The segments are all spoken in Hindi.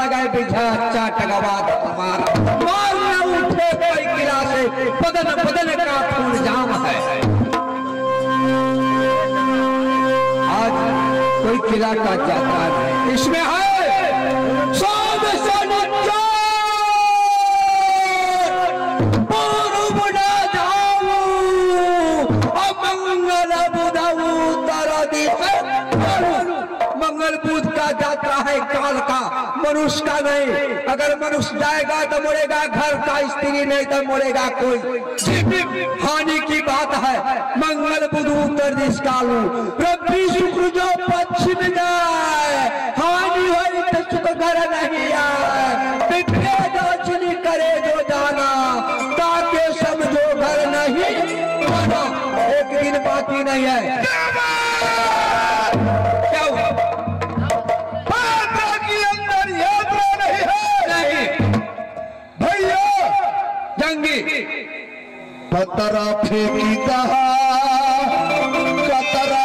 लगाए बिछा अच्छा टगवा हमारा मार न उठे कोई किला से बदन बदन का खून जाम है। आज कोई किला का जाता है इसमें है मंगल बुध का जाता है काल का मनुष्य का नहीं। अगर मनुष्य जाएगा तो मरेगा घर का, स्त्री नहीं तो मरेगा कोई। हानि की बात है मंगल बुध उत्तर दिश कालू रवि शुक्र जो पश्चिम जाए हानि हो तो सुख घर नहीं आए। जो चुनी करे जो जाना ताके समझो घर नहीं आना। एक दिन बाकी नहीं है। पतरा फेंकी दहा कतरा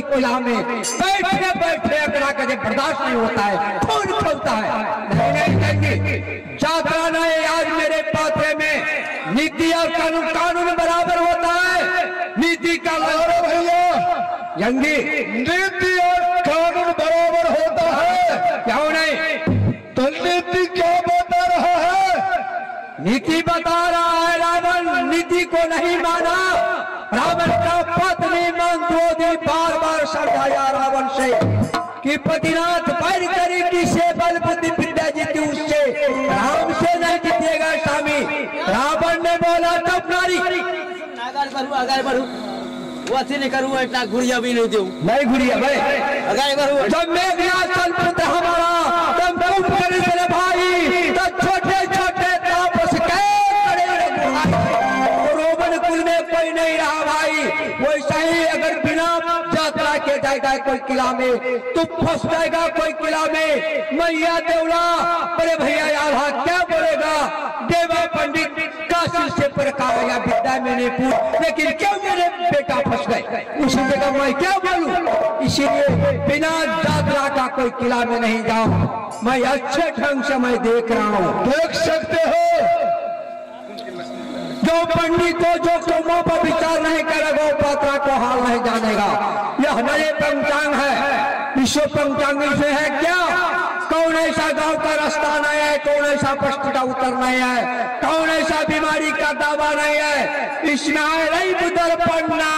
किला में बैठे बैठे अकड़ा का जब बर्दाश्त नहीं होता है खून खोलता है। नहीं जाता नहीं। आज मेरे पात्रे में नीति और कानून बराबर होता है। नीति का भैया जंगी नीति और कानून बराबर होता है क्यों नहीं? तो नीति क्या बता रहा है? नीति बता रहा है रावण नीति को नहीं माना। रावण का पत्नी मंदोदरी बार बार समझाया रावण से कि पतिनाथ बैर करी किसे बल बुद्धि विद्या जीती उससे राम से नहीं जीतेगा स्वामी। रावण ने बोला तब नारी आगे बढ़ू वो नहीं करूँ इतना घुड़िया भी नहीं दूँ नहीं घुड़िया भाई आगे बढ़ू। जब मेघनाथ पुत्र हमारा तब तुम कर मेरे भाई तब छोटे छोटे तापस के रोमन कुल में कोई नहीं रहा भाई। वैसा ही अगर बिना यात्रा के जाएगा कोई किला में, तू फंस जाएगा कोई किला में। मैया देवला बड़े भैया आल्हा क्या बोलेगा? देवा पंडित काशी से प्रकार या विद्या मैंने पूछ, लेकिन क्यों मेरे बेटा फंस गए? उसी जगह मैं क्या बोलूं? इसीलिए बिना यात्रा का कोई किला में नहीं जाऊं। मैं अच्छे ढंग से मैं देख रहा हूँ। देख सकते हो जो पंडित को जो कर्मों पर विचार नहीं करेगा वो पात्रा को हाल नहीं जानेगा। यह नए पंचांग है, विश्व पंचांग से है क्या? कौन ऐसा गांव का रास्ता नहीं है, कौन ऐसा प्रश्न का उत्तर नहीं है, कौन ऐसा बीमारी का दावा नहीं है। इसमें रही बुदर पढ़ना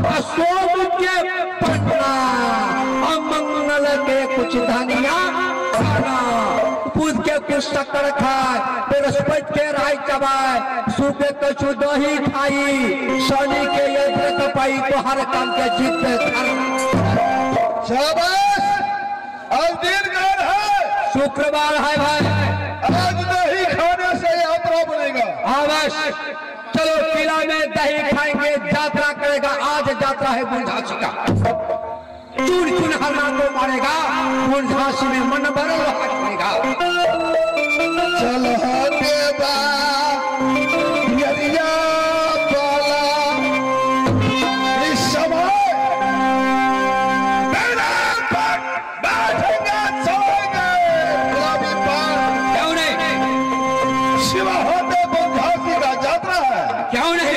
अशोक के पढ़ना, अमंगल के कुछ धनिया खाना, पूछ के कुछ शक्कर खाए, बृहस्पति के राय चबाए, सूखे कछु दही खाई, शनि के यज्ञ कपाई, तो हर काम के जीत शाबाश। आज दिन गान है, शुक्रवार है भाई, आज दही खाने से यात्रा बनेगा। अवश्य चलो किला में दही खाएंगे, यात्रा करेगा। आज यात्रा है बुलझांसी का, चून चून हरना को मारेगा, बुलझांसी में मन भर करेगा। चल देवा यरिया बाला इस समय मेरा पर बैठेंगे सोएंगे गुलाबी पान। क्यों नहीं? शिवा होते बुलझांसी का यात्रा है। क्यों नहीं?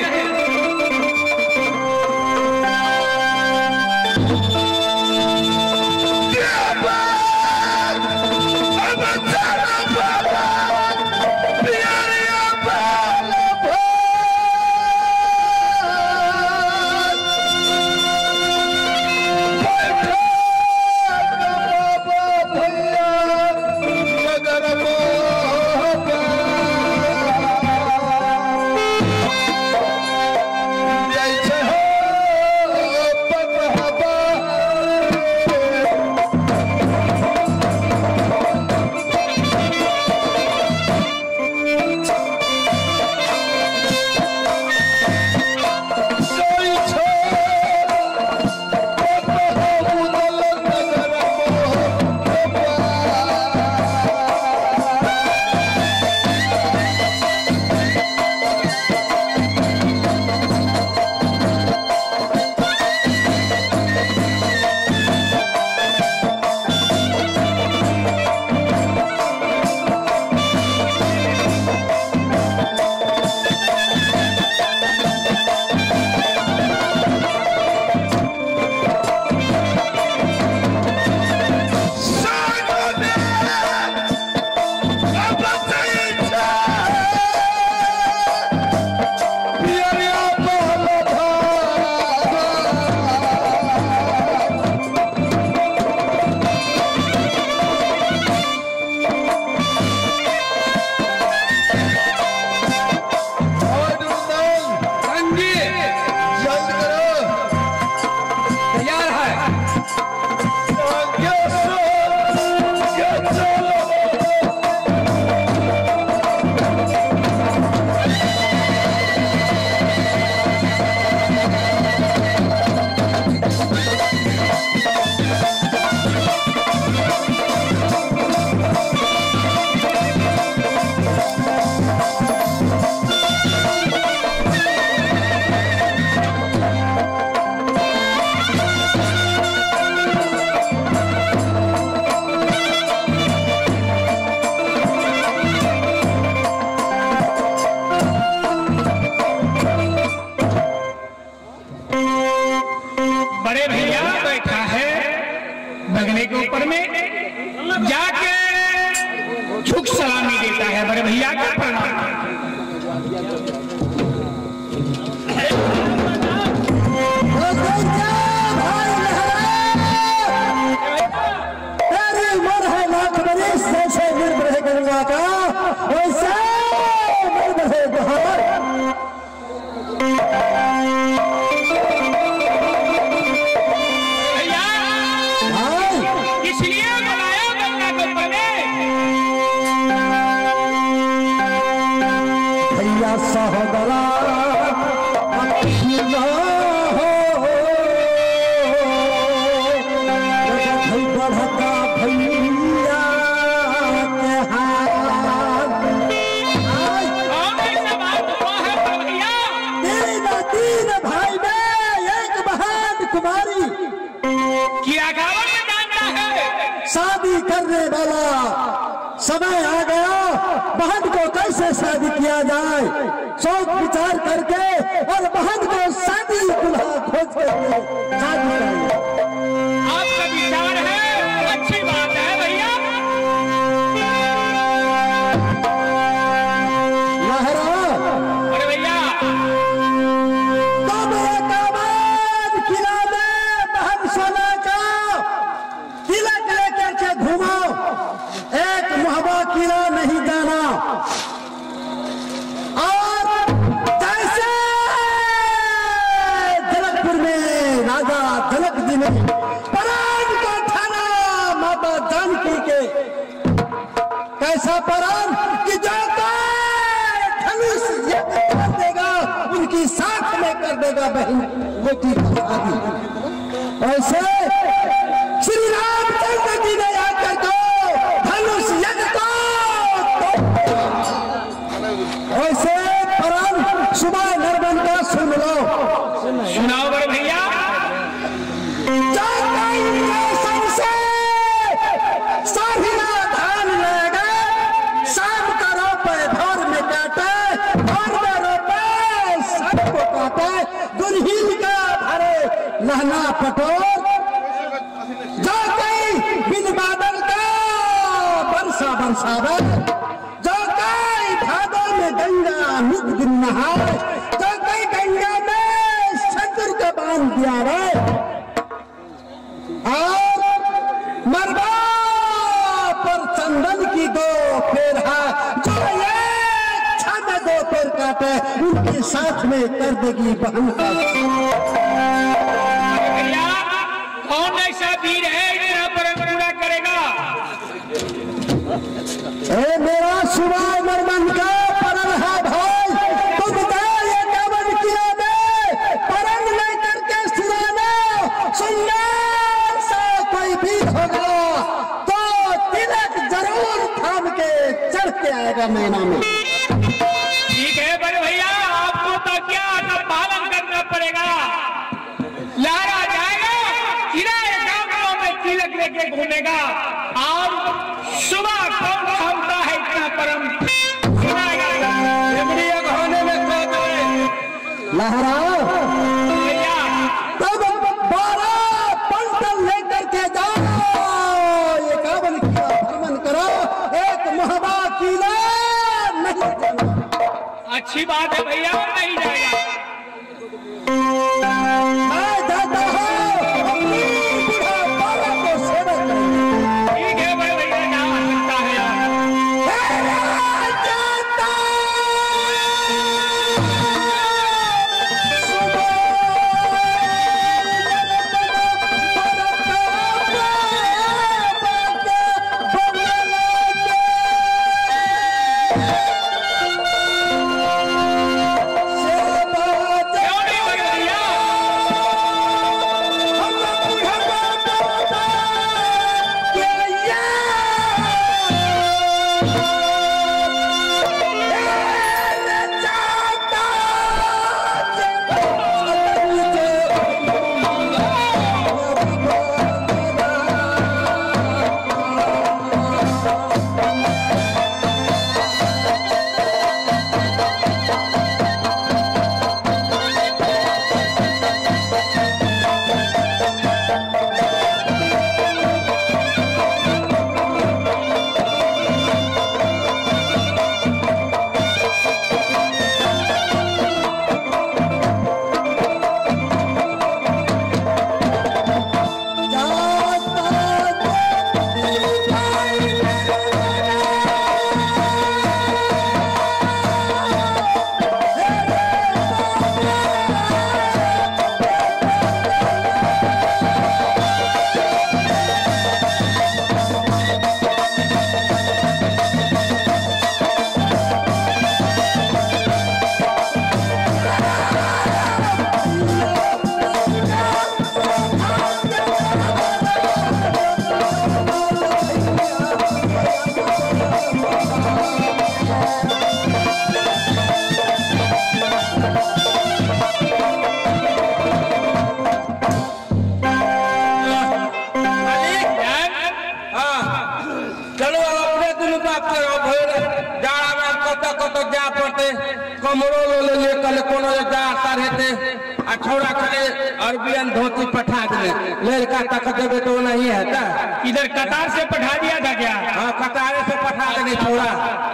बगले के ऊपर में जाके झुक सलामी देता है, बड़े भैया का प्रणाम। करने वाला समय आ गया। बहन को कैसे शादी किया जाए, सोच विचार करके और बहन को शादी दुल्हा खोज करके शादी करें। आपका विचार है, अच्छी बात है भैया। लहरा अरे भैया तुम एक आबाद किला में बहन सोना का तिलक लेकर के घूमो, एक मुहबा किला नहीं जाना। और जैसे जनकपुर में राजा जनक जी ने प्राण को ठाना माता जानकी के, कैसा प्राण कि जो धनुष यज्ञ कर देगा उनकी साथ में कर देगा बहन बेटी की शादी। ऐसे श्री रामचंद्र जी ने आकर को धनुष यज्ञ को ऐसे प्राण सुबह नरबन का सुन लो। सुनाओ बड़े भैया। साहिना धान ले गए, शाम का रोपे भोर में काटे, भोर में रोपे शाम को काटे, गुरहीन का भरे लहना पटोर, जो कई बिन बादल का बरसा बरसावे, जो कई भादों में गंगा नित दिन नहाए, जो कई गंगा में शंकर का बांध दिया रे। और मरबा पर चंदन की दो पेड़ है, जो एक क्षण में दो पेड़ काटे उनके साथ में कर देगी बहन का। भैया कौन ऐसा वीर है इतना परम पूरा करेगा? ए मेरा सुबह नरमन का परम है भाई, तुम गए 51 किलो में परम लेकर के सुनाना। सुंदर सा कोई वीर होगा तो तिलक जरूर थाम के चढ़ के आएगा मैना में। ठीक है बड़े भैया, आपको तो क्या का पालन करना पड़ेगा। लहरा जाएगा, किराए गांव में तिलक लेके घूमेगा और सुबह कौन क्षमता है इतना परम सुनाएगा। होने में लहरा भैया तब 12 पंटल लेकर के जाओ, 51 किला भ्रमण करो, एक मुहबा किला नहीं जाना। अच्छी बात है भैया, नहीं जाएगा। मैं जाता हूँ अपनी बुढ़ा बाबा को सेवा करने। ठीक है बड़े भैया, जहाँ सकता है तेरा जाता हमरो ले कल कोनो जाता रहते आ छोड़ा करे अरबियन धोती पठा दे लड़का तक देवे तो नहीं है का इधर कतार से पठा दिया था क्या? हाँ कतारे से पठा देंगे छोड़ा।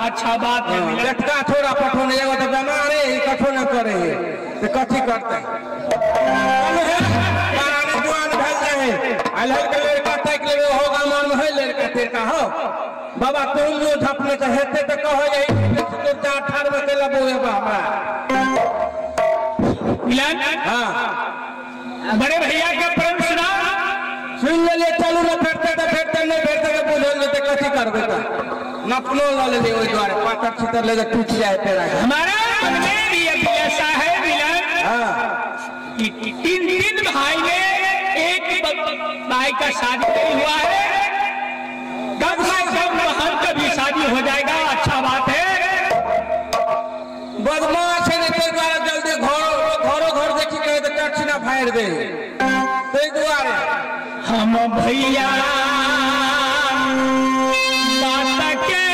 अच्छा बात है। लटका छोड़ा पठो नहीं जाएगा तो बीमार है कठो न करे तो कथी करते लड़का तक ले होगा मन है लड़का तेरा हो बाबा तुम जो झपने से हेते तो कहो यही 18 में के लबो है बाबा। हाँ बड़े भैया का प्रेम सुना सुन ले चलू ना फेरते तो नहीं फेरते तो बुझल ले तो कथी करबे का नपनो ले ले ओई द्वारे पातर छितर ले टूट जाए तेरा हमारा मन में भी अभी ऐसा है मिलन। हां कि तीन भाई में एक भाई का शादी नहीं हुआ है कब से कब वहां का भी शादी हो जाएगा। अच्छा बात है। बदमाश है ते द्वारा जल्दी घर देखी कहे तो टच ना फाड़ दे ते द्वारे हम भैया बात के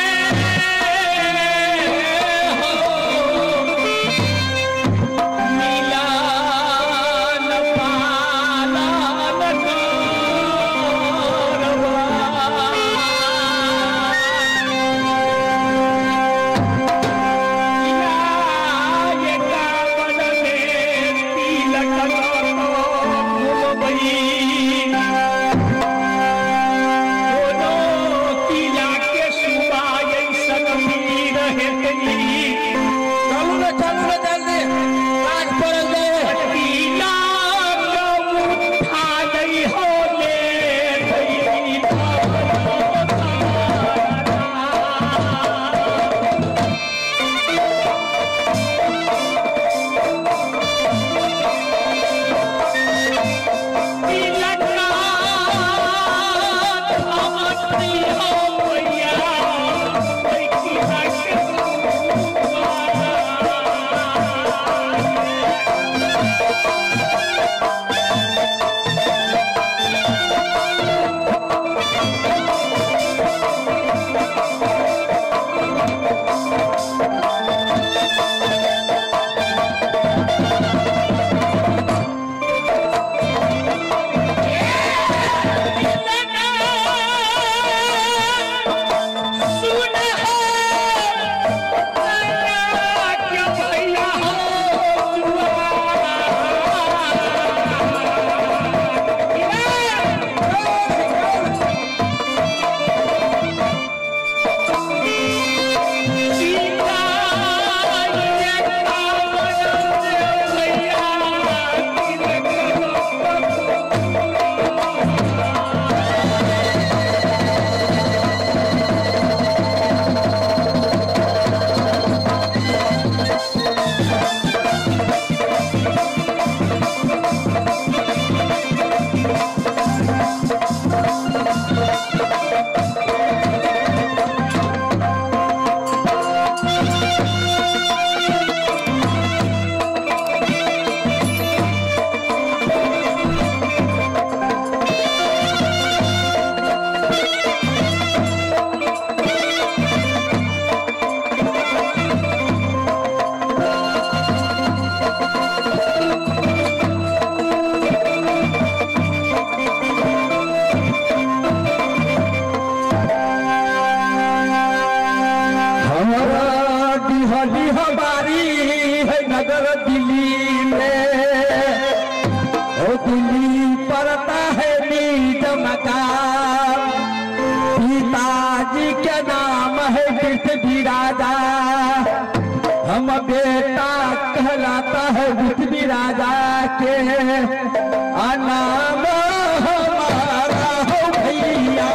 पिताजी के नाम है पृथ्वी राजा, हम बेटा कहलाता है पृथ्वी राजा के नाम हमारा हो भैया।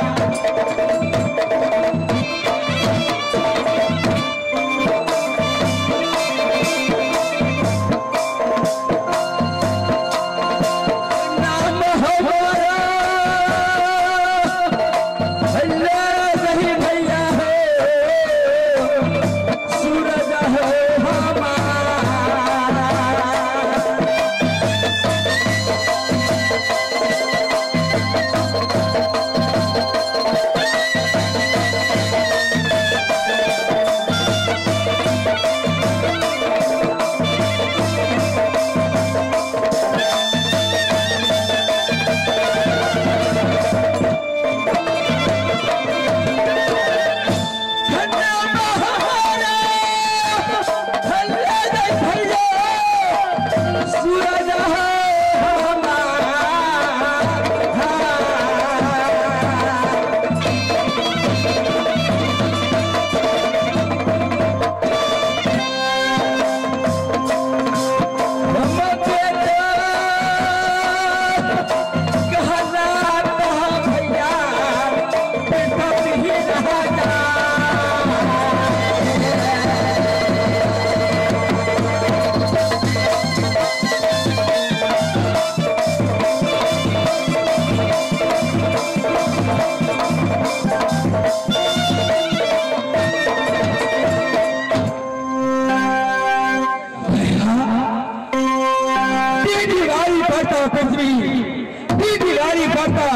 अभी दिवाली पड़ता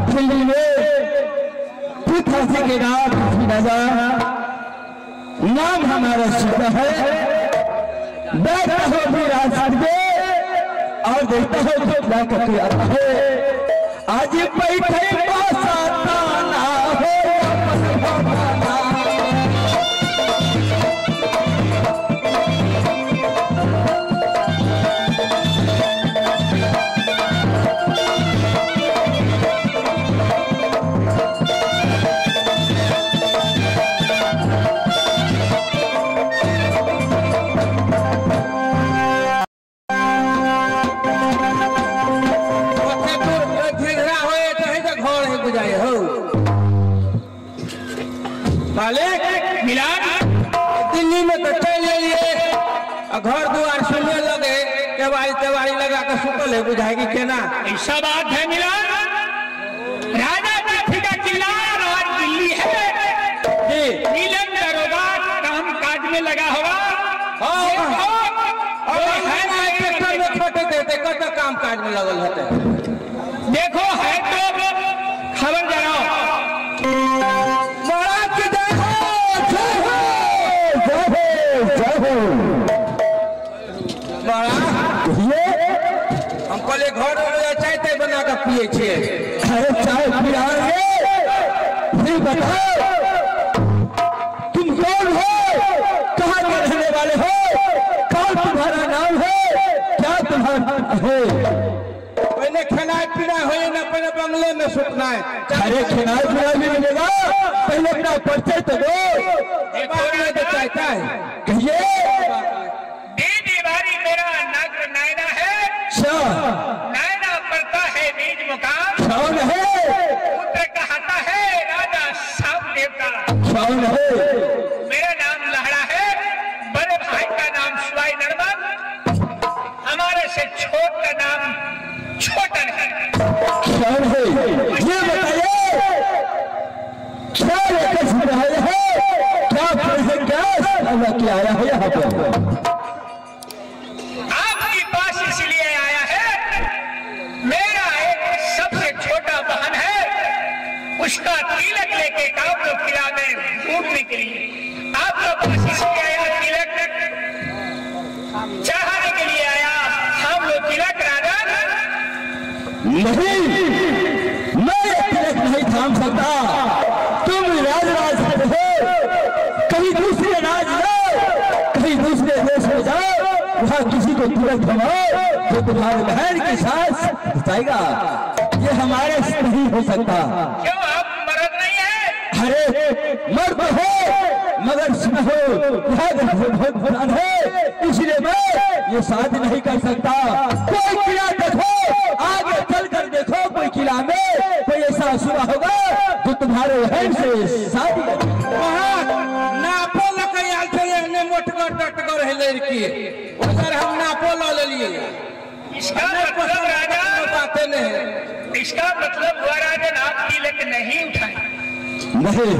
दिल्ली में पुथासी के नाथ नाम हमारा शुद्ध है। बैठता हो भी रास्ते में और देखता हो कितना करके आता है। आज बैठे पासा ना हो मिलान दिल्ली में तो चल लिए घर द्वार सुनने लगे केवाड़ी तेवाड़ी लगा कर सुतल है बुझाएगी केना। ऐसा बात है मिलान, राजा काफी का किला और दिल्ली है जी। नीलम दरोगा काम काज में लगा होगा। छोटे देते कत काम काज में लगल होते। देखो है तो खबर जनाओ। हम पहले घर चाय ताय बना कर पिए छे। अरे चाय पिलाएंगे फिर बताओ तुम कौन हो, कहाँ के रहने वाले हो, कौन तुम्हारा नाम है, क्या तुम्हारा है। पहले खिलाए पिलाए हो ना, पहले बंगले में सुतना है। अरे खिलाए पिलाए भी मिलेगा, पहले अपना परिचय तो दो। चाहता है कहिए। मेरा नगर नैना है, नैना पड़ता है बीज मुकाम। कौन है पुत्र कहता है राजा सब देवता। कौन है मेरा नाम लहड़ा है, बड़े भाई का नाम शिवाई नर्मद, हमारे से छोट का नाम छोटन है। कौन है ये बताइए, क्या लेकर सुन रहे हैं, क्या पढ़े, क्या आया है यहाँ पर। आपके पास इसलिए आया है, मेरा एक सबसे छोटा बहन है, उसका तिलक लेके आप लोग किला में घूमने के लिए आप लोग पास इसलिए आया। तिलक चाहने के लिए आया, हम लोग तिलक राजा नहीं, मैं तिलक नहीं थाम सकता। तुम राज हो, कहीं दूसरे राज जाओ, कहीं दूसरे देश में जाओ, वहाँ किसी को तिलक थमाओ जो तुम्हारे बहन के साथ जाएगा। ये हमारे से नहीं हो सकता। क्यों आप मर्द नहीं है? अरे मर्द हो मगर हो बहुत बुरान है, इसलिए मैं ये शादी नहीं कर सकता। कोई किला देखो, आगे चल कर देखो, कोई किला में कोई ऐसा सुना होगा जो तुम्हारे बहन से शादी नापो मोटगर टटगर है लड़की, अगर हम नापो ले लिए। इसका मतलब राजा बातें नहीं, इसका मतलब हुआ राजन आप तिलक नहीं उठाए। नहीं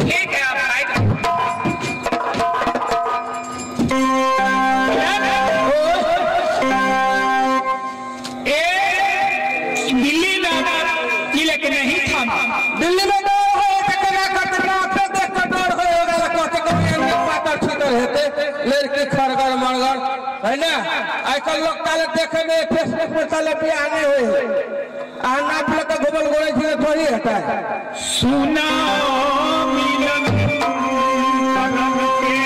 ठीक है आप आए। दिल्ली में तिलक नहीं थामा। दिल्ली में लड़की खरगर मरगर है ना। आजकल लोग ताले देखे में फेसबुक पर ताले बियाह नहीं हुए, नाप लेकर घुमल गोले थी थोड़ी हटा है। सुना मिलन पगम के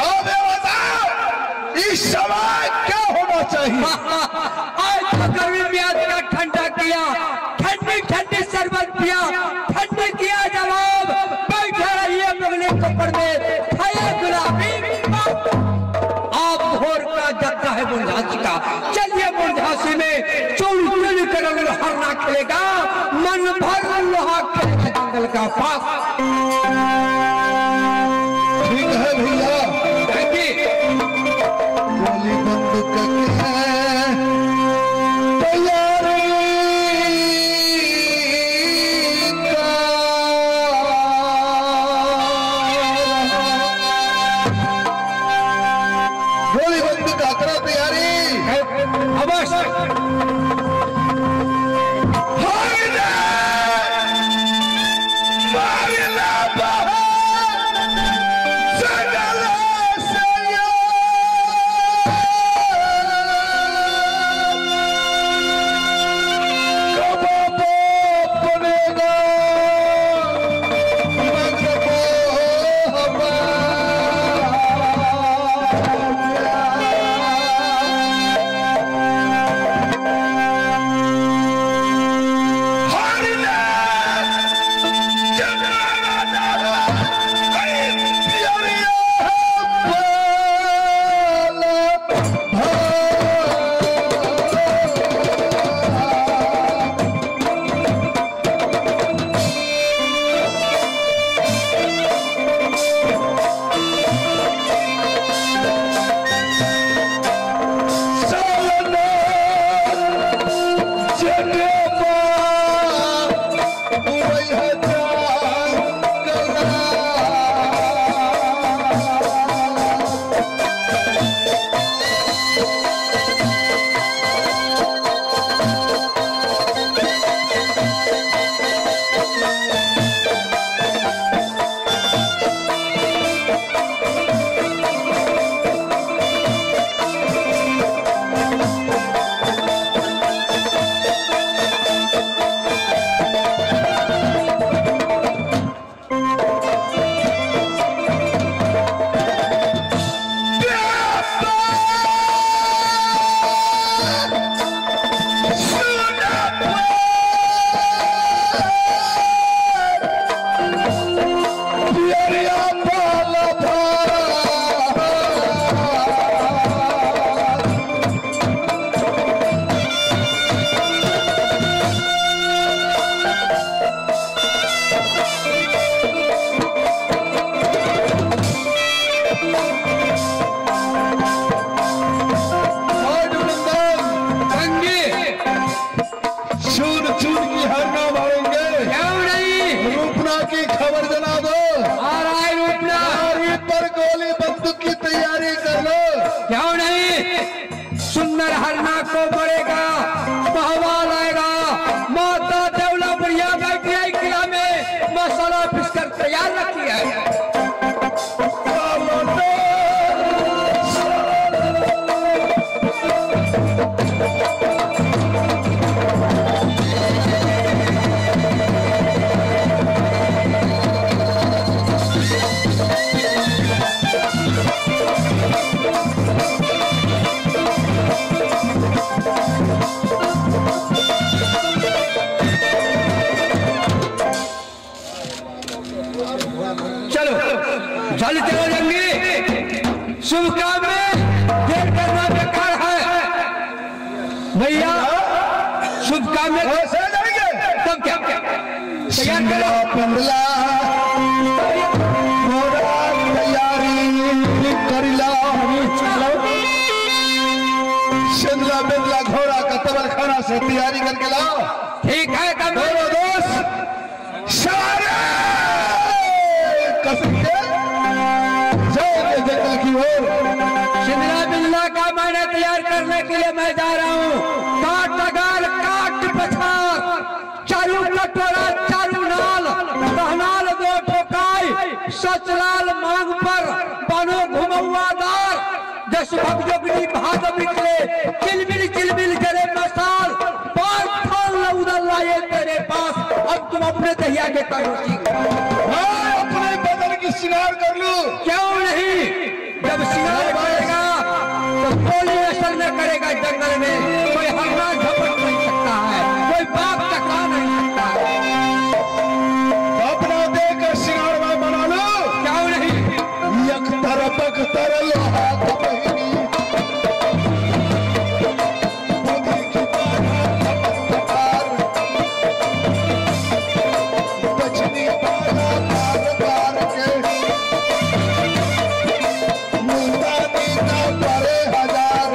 अब ये बताओ इस समय क्या होना चाहिए? आज तो गर्मी में आज का ठंडा किया, ठंडी ठंडी शरबत पिया, ठंडी किया जवाब, बैठे रहिए बगले कपड़ में, खाए गुलाबी। आप भोर का जत्था है मुंझासी का, चलिए मुंझासी में चुन चुन कर हरना खेलेगा, मन भर लोहा खेलेगा जंगल का पास। ठीक है भैया, गोली बंदूक की है तैयारी का, गोली बंदूक का करो तैयारी। अवश्य सुंदर हरना को बढ़ेगा, बहवाल आएगा, माता देवला बढ़िया बैठी है किला में, मसाला पिसकर तैयार रखी है। चल चलो जंगी, शुभ काम में देर करना बेकार है भैया, शुभ काम में जाएंगे तब क्या तैयार करो, पंडला तैयारी करिला, शिंदला बिंदला घोड़ा का तबल खाना से तैयारी करके लाओ। ठीक है तब दोनों दोस्त सारे कसम के जंगल की ओर शिंदला बिल्ला का मैंने तैयार करने के लिए मैं जा रहा हूँ। काट लगाल काट पछाड़, चारू कटोरा चारू नाल, कहनाल दो ठोकाई, सचलाल मांग पर बनो घुमौआदार, जस भगजोगनी भाग निकले, चिलमिल करे मसाल, पार थाल उदल लाए तेरे पास, अब तुम अपने दहिया के करो अपने बदन की श्रृंगार कर लूं। क्यों नहीं, जब शिकार करेगा तो कोई असर न करेगा जंगल में, कोई हमला झपट नहीं सकता है, कोई बाप टका नहीं सकता है। अपना देकर शिकार में बना लो, क्यों नहीं? एक तरफ तरल हाथ बहिनी, बुद्धि की बाधा कपार, बचनी बाधा पार पार के, मुल्तानी का परे हजार,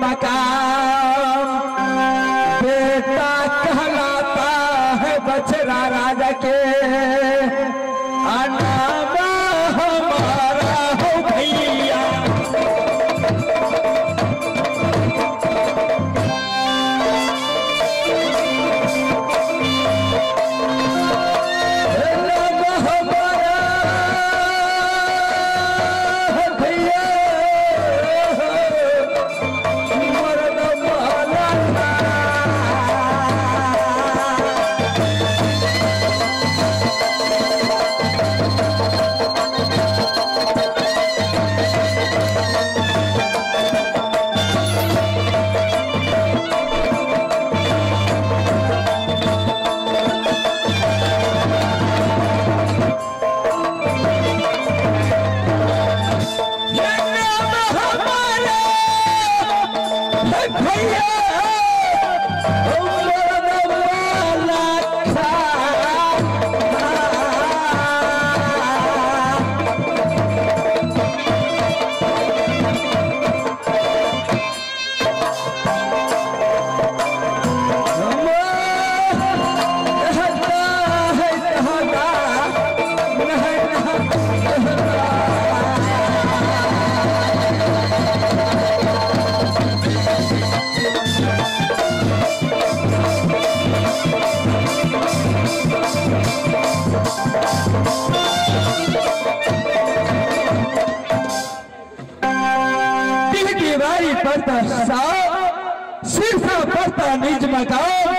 मकाम, बेटा कहलाता है बछड़ा राजा के, नाम हमारा हो भैया। सिरसा पड़ता निज मकाम,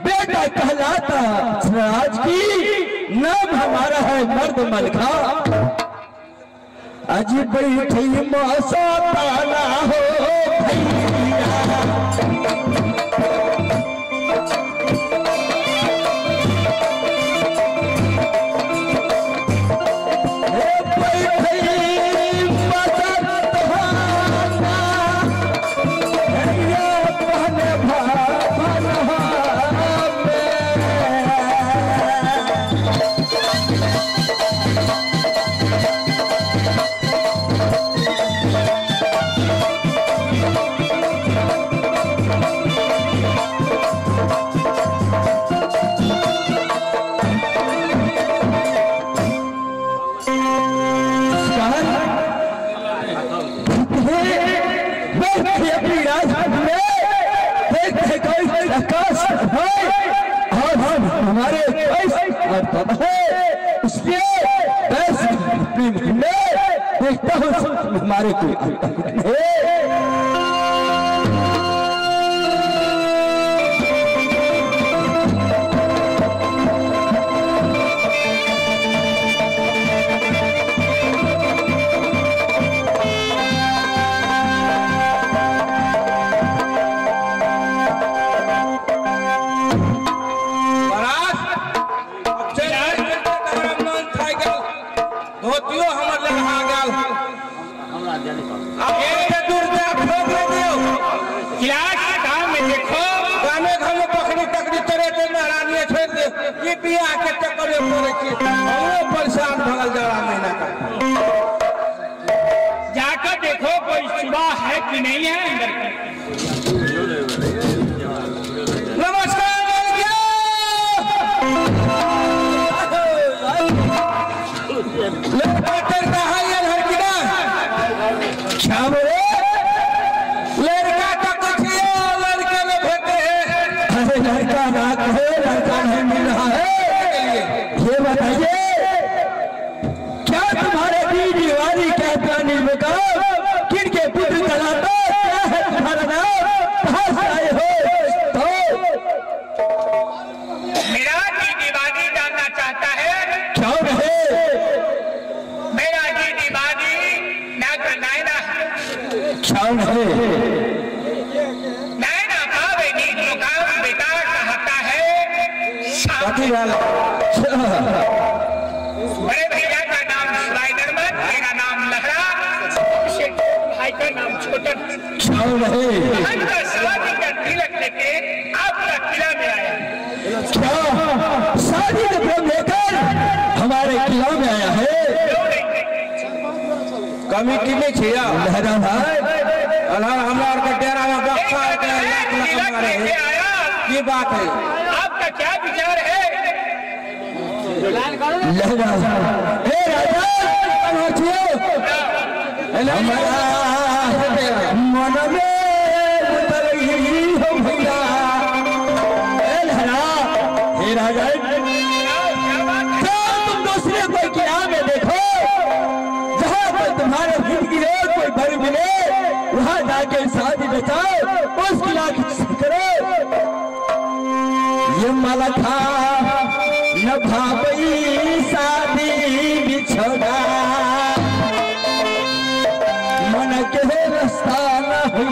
बेटा कहलाता राज की, नाम हमारा है मर्द मलखा। अज बैठी मौसा ताना हो भैया, हमारे इसलिए देखता हूँ हमारे को परेशान भगल जरा महीना का जाकर देखो कोई सुबह है कि नहीं है अंदर। नमस्कार क्या बोले लड़का का कुछ लड़के में भेटे हैं। अरे लड़का ना कहे, लड़का नहीं मिल रहा है। ये बताइए क्या तुम्हारे दीवारी क्या प्राणी मुकाम, किनके पुत्र कहलाता, क्या है तुम्हारा नाम, कहाँ से आए हो? तो मेरा दीवानी जानना चाहता है। क्यों रहे? मेरा दीवानी नागर नायना क्यों रहे? नायना पावे नीच मुकाम बेटा कहता है। बड़े भैया का नाम स्पाइडरमैन, मेरा नाम लहरा, भाई का नाम छोटा। क्यों रहे? शादी का तिलक लेके आपका किला में आया। क्या शादी का क्रम लेकर हमारे किला में आया है? कमिटी में छिया लहरा भाई हमारा का डेरा में बक्सा की बात है। आपका क्या विचार है? मन में तुम दूसरे कोई की आगे देखो, जहाँ पर तुम्हारे जिंदगी में कोई भर मिले वहाँ जाके शादी बचाओ, उसकी लाख करो। ये मलखा न भाई शादी बिछोड़ा, मन के रास्ता न हुई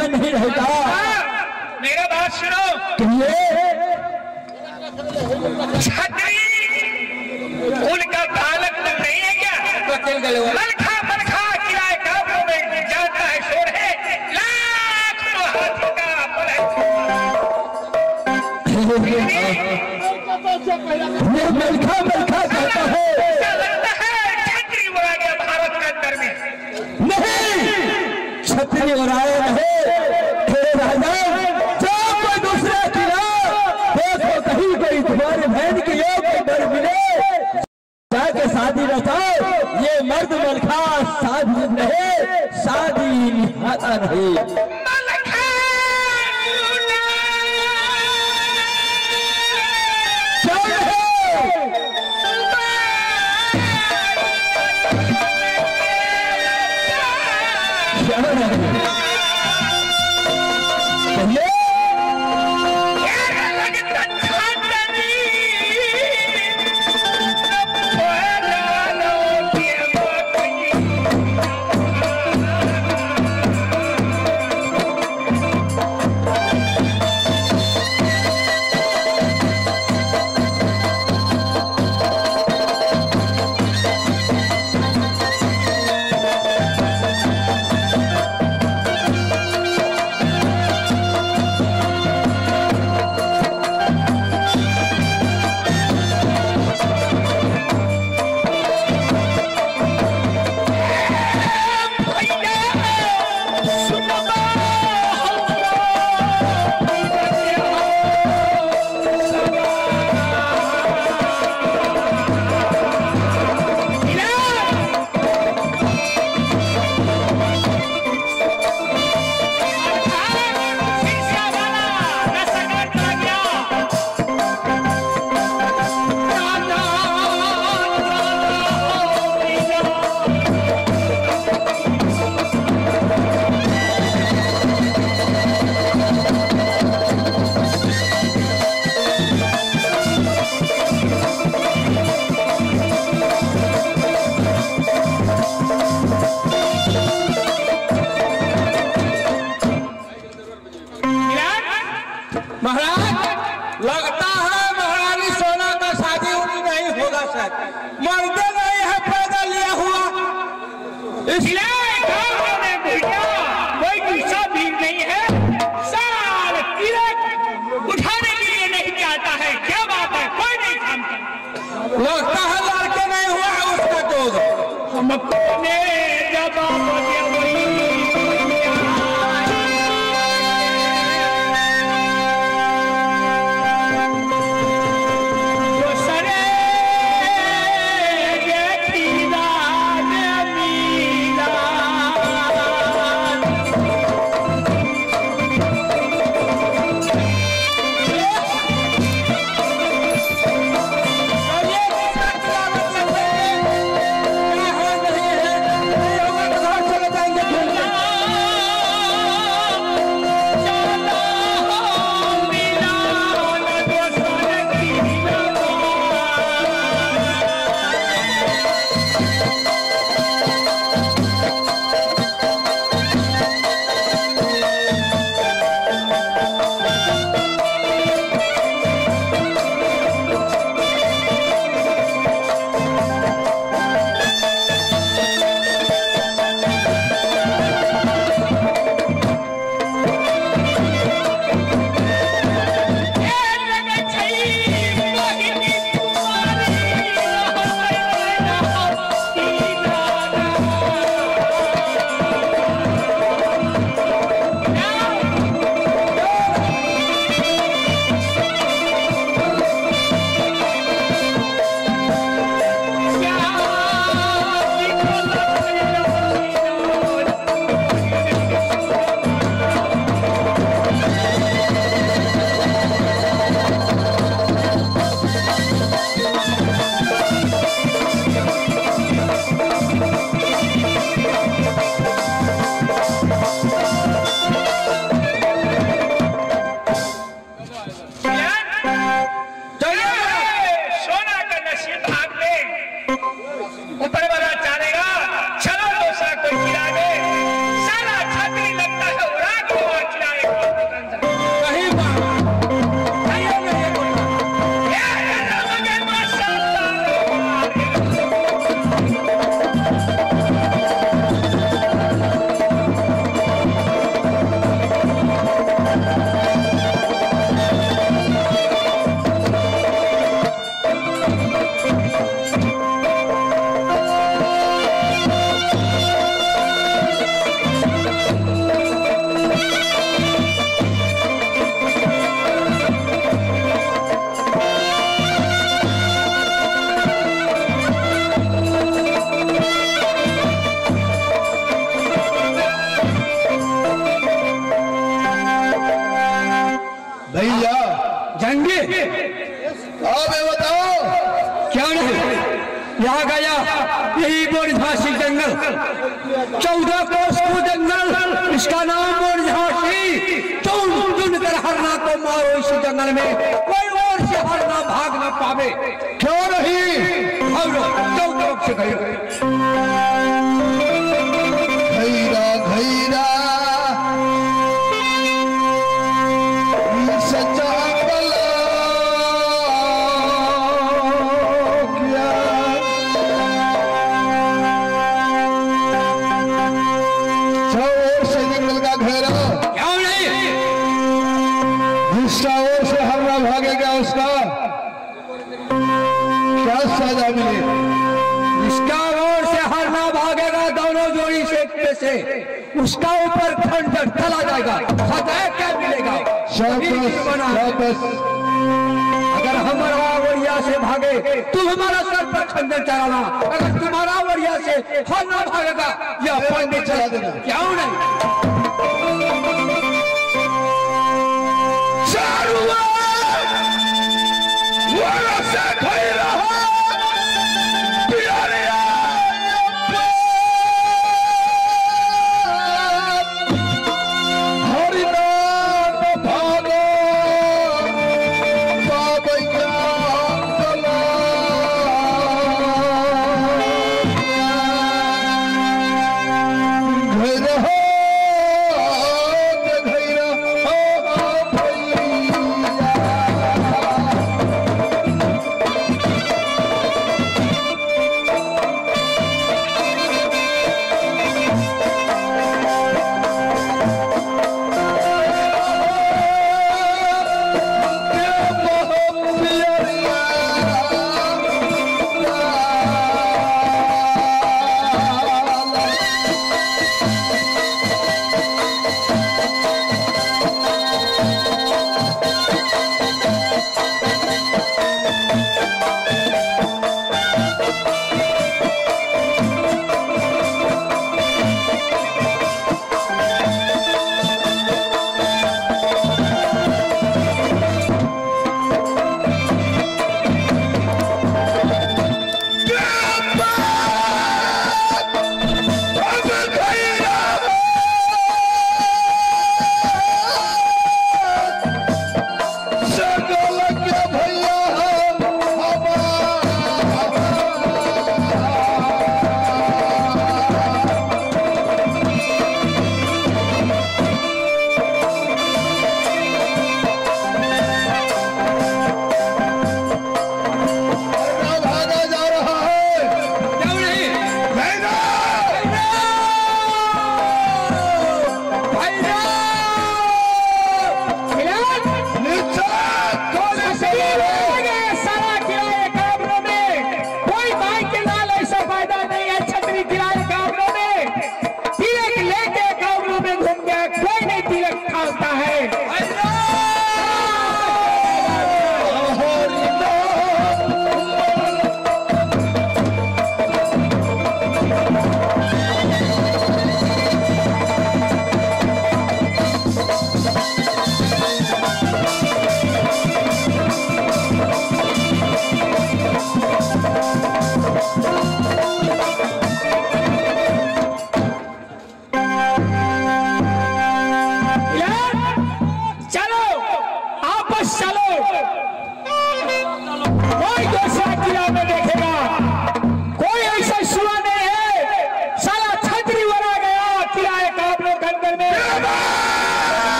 नहीं रहता। मेरा बात सुनो। छतरी उनका बालक नहीं है क्या? मलखा मलखा किराए काबू में जाता है, शोर है लाख तो हाथी का बल है। मलखा मलखा कहता है, लगता है छतरी उड़ा गया भारत के अंदर में। नहीं, छतरी उड़ाया नहीं। तुम्हारे बहन की योग बर मिले जाके शादी रचाओ। ये मर्द मलखा शादी नहीं, शादी निभाता नहीं। यहाँ गया यही बोर झांसी जंगल 14 कोस को जंगल, इसका नाम बोर झांसी। चुन चुन कर हरना को मारो इस जंगल में, कोई और से हरना भाग न पावे। क्यों नहीं? और चौक से गई घैरा घैरा सच्चा बला क्या ओर से जंगल का घेरा, क्यों नहीं? दूसरा ओर से हरना भागेगा, उसका क्या सजा मिले? इसका ओर से हरना भागेगा दोनों जोड़ी से उसका ऊपर खंडर चला जाएगा। सजा क्या मिलेगा? अगर हमारा वरिया से भागे तुम हमारा सर पर खंडर चलाना, अगर तुम्हारा वरिया से हरना भागेगा या पंडित चला देना। क्यों नहीं?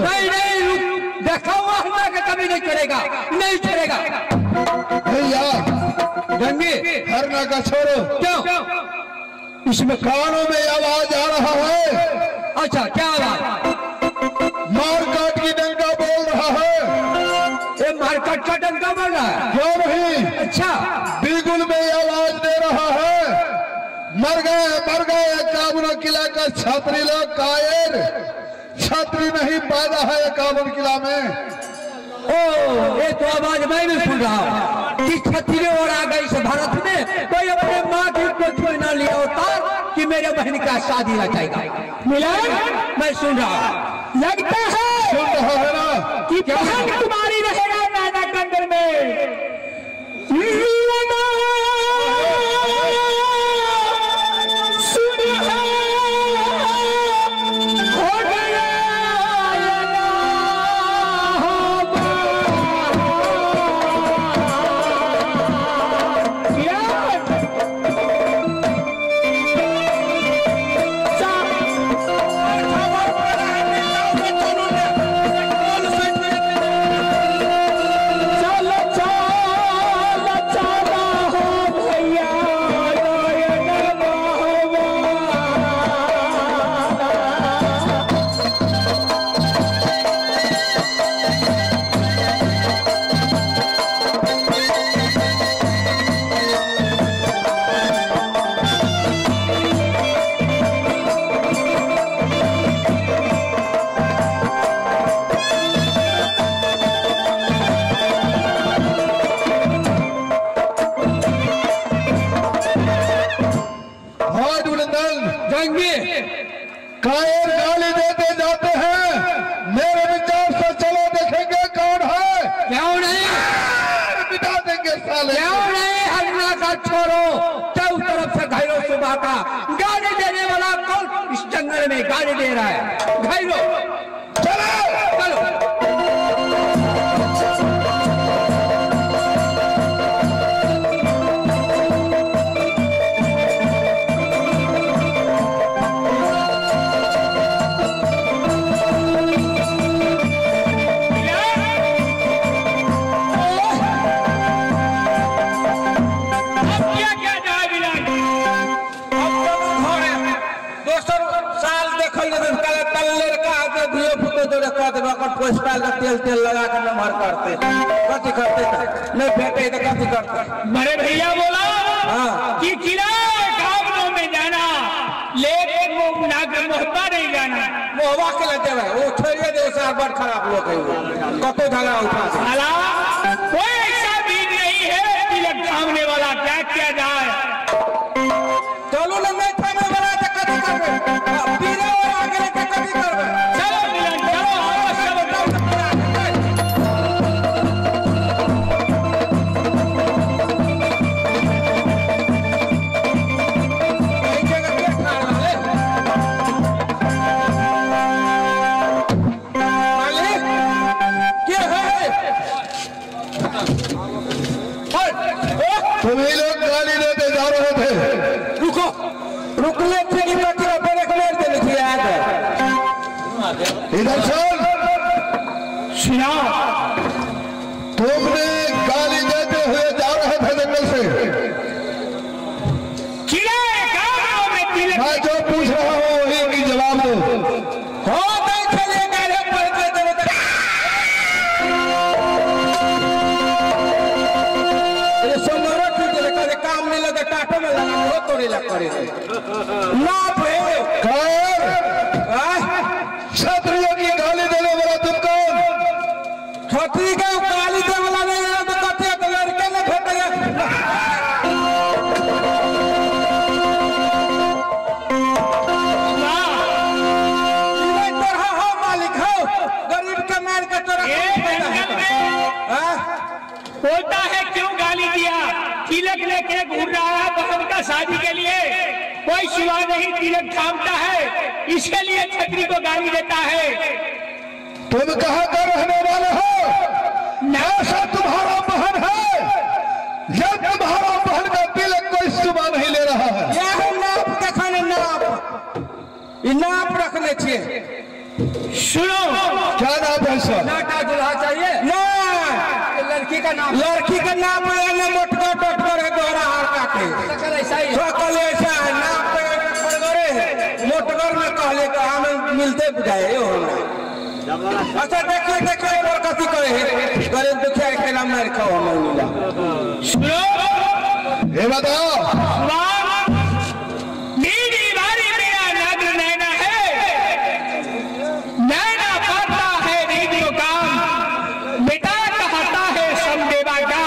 नहीं नहीं, देखा हुआ हल्ला का कभी नहीं छोड़ेगा, नहीं छोड़ेगा भैया। गंगे हरना का छोड़ो, क्यों? इसमें कानों में आवाज आ रहा है। अच्छा क्या आवाज? मार काट की डंका बोल रहा है। ये मारकाट का डंका बोल रहा है? क्यों नहीं? अच्छा बिल्कुल में आवाज दे रहा है, मर गए काबुल किला का छात्री लोग कायर। छात्री नहीं पैदा है काबुल किला में। ओ ये तो आवाज मैं भी सुन रहा हूँ कि क्षत्रिय और आ गई इस भारत में कोई अपने माँ की कोई ना लिया होता कि मेरे बहन का शादी रचाएगा। मिला मैं सुन रहा हूँ, लगता है सुन रहा है ना कि बहन तुम्हारी रहेगा नाना कंदर में। कायर गाली देते जाते हैं, मेरे विचार से चलो देखेंगे कौन है। क्यों नहीं बिता देंगे साले। क्यों नहीं? हरना का छोड़ो, चारों तरफ से घायलों सुबह का गाली देने वाला कौन इस जंगल में गाली दे रहा है? घायलों चलो चलो। तेल लगा कर नमहर करते कथी करते नहीं भेटे तो कथी करते। बड़े भैया बोला कि किला गाँव में जाना लेकिन वो मोहब्बा नहीं जाना। मोहब्बा के लिए देवे वो छोड़िए दे सार बड़ खराब लोग है वो कतो झगड़ा उठा साला कोई ऐसा भी नहीं है तिलक थामने वाला। क्या किया जाए? चलो ना नहीं थामने वाला तो कथी करबे पीरे और आगे के कथी करबे। चलो मिलन चलो तुम्ही लोग गाली देते जा रहे थे। रुको रुकले थे कि बच्चे ब्रेक मार देने थे याद इधर सुन सुना। तुमने गाली देते हुए जा रहे थे जंगल से। किला गाँव में तिलक मैं जो पूछ रहा हूँ वही की जवाब दो। हो नहीं चले गाले पर के देवे ये सोमरो ठीक है काम नहीं लगे टाटो में लगा वो तोड़े लग करे ना भे कायर क्षत्रियों की गाली देने वाला तुम कौन? छतरी का गाली दे वाला नहीं है तो कथे के लड़के ने भेटेगा। नहीं तरह हो मालिक हो गरीब के मार के तोरा बोलता है क्यों गाली दिया? तिलक लेके घूम रहा है बहन का शादी के लिए, कोई सिवा नहीं तिलक थामता है, इसके लिए छतरी को गाली देता है। तुम कहाँ का रहने वाले हो? ऐसा तुम्हारा बहन है या तुम्हारा बहन का तिलक कोई सुबह नहीं ले रहा है? नाप देखने नाप रखने छे सुनो, क्या नाम है सर? नाटा दुल्हा चाहिए ना लड़की का नाम लड़की का नाम है मोटका टोटकर है दोहरा हार काटे सकल ऐसा ही है। सकल ऐसा है नाम तो टोटकरे है मोटकर में कहले का हमें मिलते बुझाए हो अच्छा देखिए देखिए और कथी करे है करे देखिए खेला मार खाओ हमें मिला सुनो, ये बताओ मेरी बारी मेरा नग्न नैना है, नैना पाता है रीतियों काम, मिटा कहता है समदेवा का।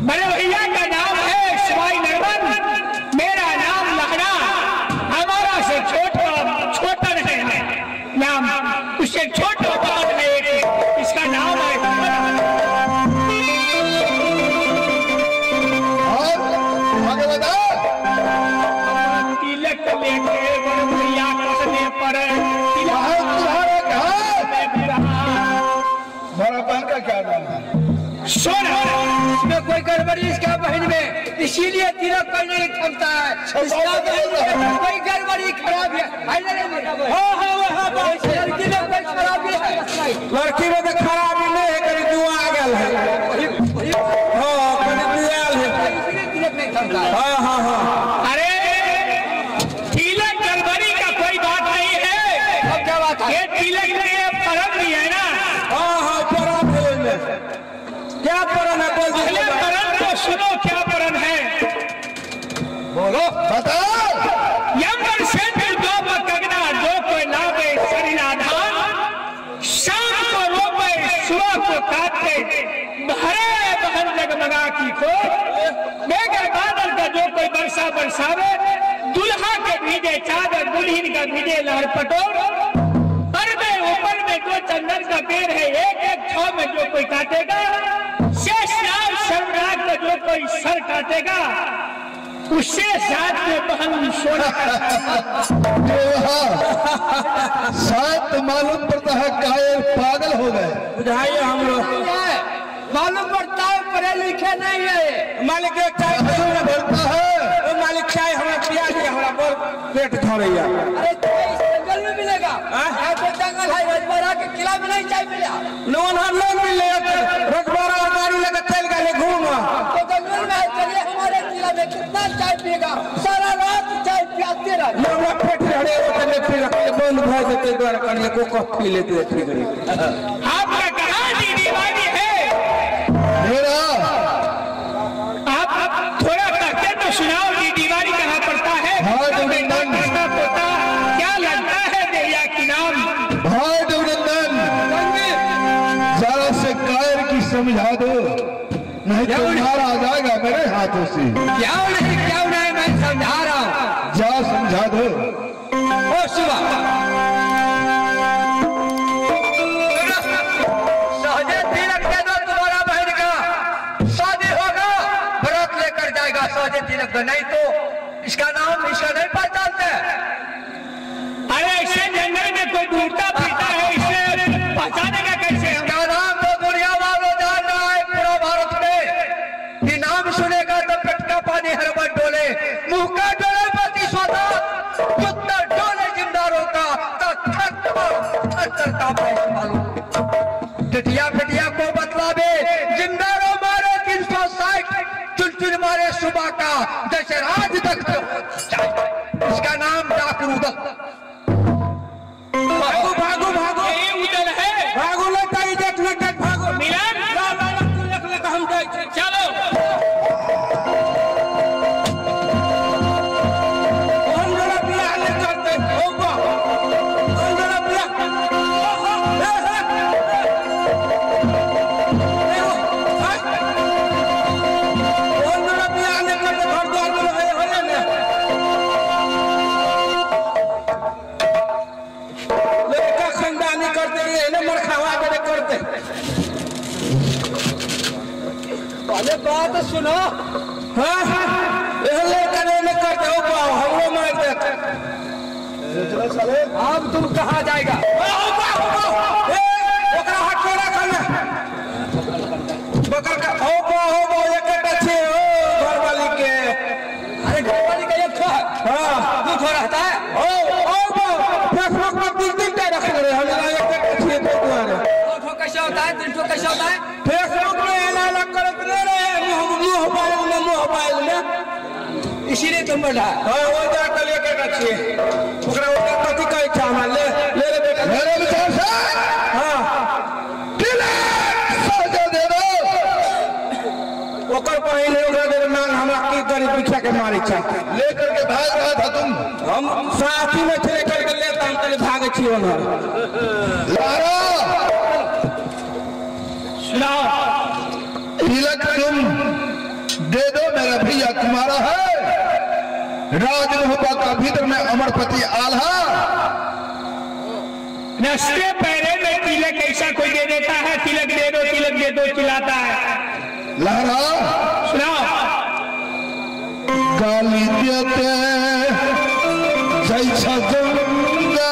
बड़े भैया का नाम है शिवाई नरवन, मेरा नाम लहरा, हमारा से छोटा है नाम, उससे छोटा बहुत है, इसका नाम है आगे बताओ। तिलक लेके बड़े भैया कसने पर तिलक बड़ा बहन का क्या नाम है? सोना इसमें कोई गड़बड़ी इसका बहन में, इसीलिए तिलक कोई नहीं खमता है। इसका बहन में कोई गड़बड़ी खराब है। लड़की में कोई खराबी है? लड़की में तो खराबी नहीं है करी दुआ आ गया है हाँ करी दुआल है इसलिए तिलक नहीं खमता है। हाँ अरे तिलक गड़बड़ी का कोई बात नहीं है। अब क्या बात है? ये तिलक में परम भी है ना, हाँ परम है में क्या परम है बोल पहले परम को सुनो क्या परम है। बोलो बताओ। यमन से दो बकगना जो कोई लावे सरिना धान, शाम को रोपे सुबह को काटते, भरे बहन जगमगा की खो, बेगर बादल का जो कोई बरसा बरसावे, दुल्हा के भीजे चादर दुल्हन का भीजे लहर पटोर, पर में ऊपर में जो चंदन का पेड़ है एक एक छाव में जो कोई काटेगा, शेषनाग सर्वनाग का जो कोई सर काटेगा, उससे साथ में बहन सोना सात मालूम पड़ता है कायर पागल हो गए। बुझाइए हम लोग मालूम पड़ता है पढ़े लिखे नहीं है। मालिक एक चाय मालूम पड़ता है। मालिक चाय हमारा पिया दिया हमारा बोल पेट धरैया अरे चाय इस जंगल में मिलेगा? यहाँ तो जंगल है, रजवाड़ा के किला में नहीं चाय मिला। लोन हम लोग मिल रजबारा और गाड़ी लेकर चल गए घूम तो जंगल में है, चलिए हमारे किला में कितना चाय पिएगा? सारा रात चाय पियाते रहे। हमरा पेट झड़े होते फिर बंद भर देते द्वारा करने को कप पी लेते ठीक है आपका कहाँ दीवानी है? मेरा आप थोड़ा कहते तो सुनाओ दीवानी कहाँ पड़ता है? हाँ, तो बेटा किसका पोता क्या लगता है देविया की नाम? भाई देवनंदन जरा से कायर की समझा दो, नहीं तो मारा आ जाएगा मेरे हाथों से। क्या नहीं मैं समझा रहा हूँ। जा समझा दो। ओ सुबह सहजे तिलक दे दो, तुम्हारा बहन का शादी होगा, व्रत लेकर जाएगा। सहजे तिलक दो, नहीं तो इसका नाम इसका नहीं पहचानते। अरे ऐसे जंगल में कोई ढूंढता फिरता है, इसे पहचानेगा कैसे? इसका नाम तो दुनिया वालों जान रहा है पूरा भारत में। ये नाम सुनेगा तो पेट का पानी हर बार डोले, मुंह का डोले पति स्वता, कुत्ता डोले जिम्मेदारों का, टिटिया पिटिया को बतलावे, जिम्मेदारों मारे 360, चुलचुल मारे सुबह का, जैसे राज तक इसका नाम डाकू दत्त। भागो भागो भागो ये उदल है भागो लगता है देख भागो मिलन हम चलो हम जरा बियाह नहीं करते होगा हम जरा बियाह हम जरा बियाह नहीं करते घर द्वार में होले ने लड़का खानदानी करते रहे ना मरखावा करे करते पहले बात सुनो। हाँ यह लड़का नहीं करते हो पाओ हमरो मार देते अब तुम कहाँ जाएगा? ओकरा हटोड़ा खाना बकर का हो बो एक अच्छे हो घर वाली के अरे घर वाली का एक ठो है, हां दो ठो रहता है। ओ फेसबुक पर 3 दिन का रख तुम बढ़ा हां वो जा के लेके रखिए ओकरा ओकरा कथि कहै छ हमरा ले ले रे बेटा मेरे विचार से हां तिलक सजा दे दो ओकर पहले ओकरा दे मान हमरा की गरीब पीछा के मारे छ लेकर के भाग रहा था तुम हम साथी में चले करके लेता हम तले भागे छी ओनर लारा सुनाओ तिलक तुम दे दो मेरा भैया तुम्हारा है राजमहबा का भीतर में अमरपति आल्हा नस्ते पैरे में तिलक ऐसा कोई दे देता है तिलक दे दो चिल्लाता है लहरा सुनाओ गाली देते जैसा गंगा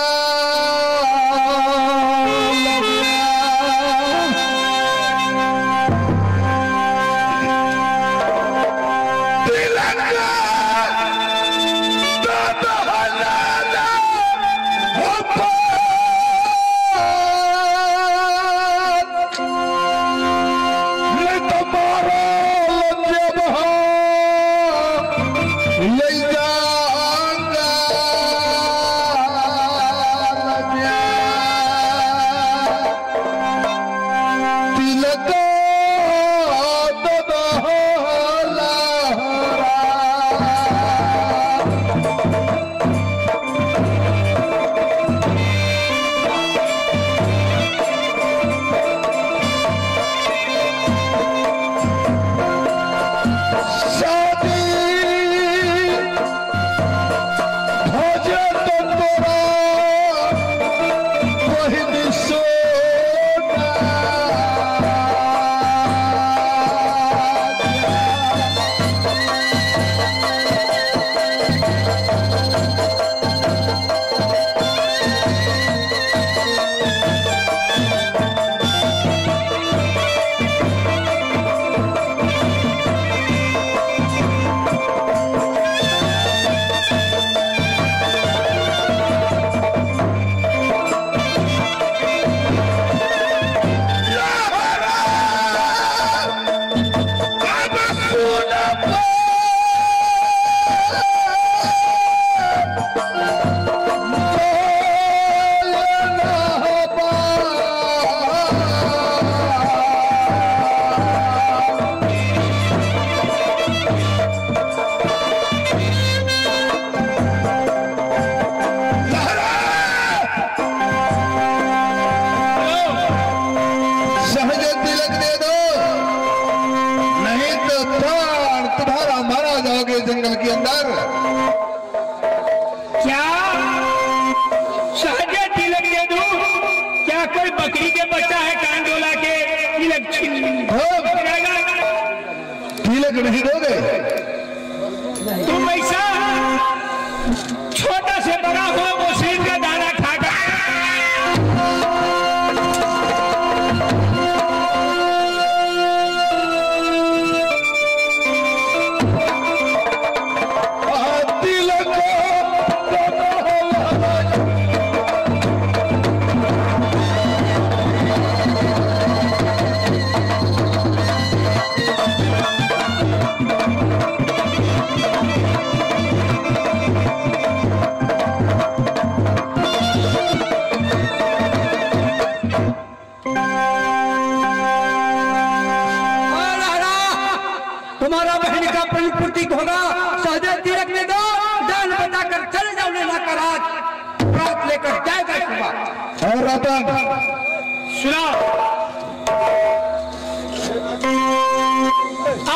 जंगल के अंदर क्या सहजे तिलक दे दूं? क्या कोई बकरी के बच्चा है कान डोला के तिलक तिलक नहीं दोगे? तुम ऐसा छोटा से बड़ा हो वो सीन का दाना खाकर तुम्हारा बहन का प्रतीक होगा। सहजे तिलक में दो, जान बचाकर चले जाओ लेना का राज रात लेकर जाएगा सुबह। और रतन सुनाओ।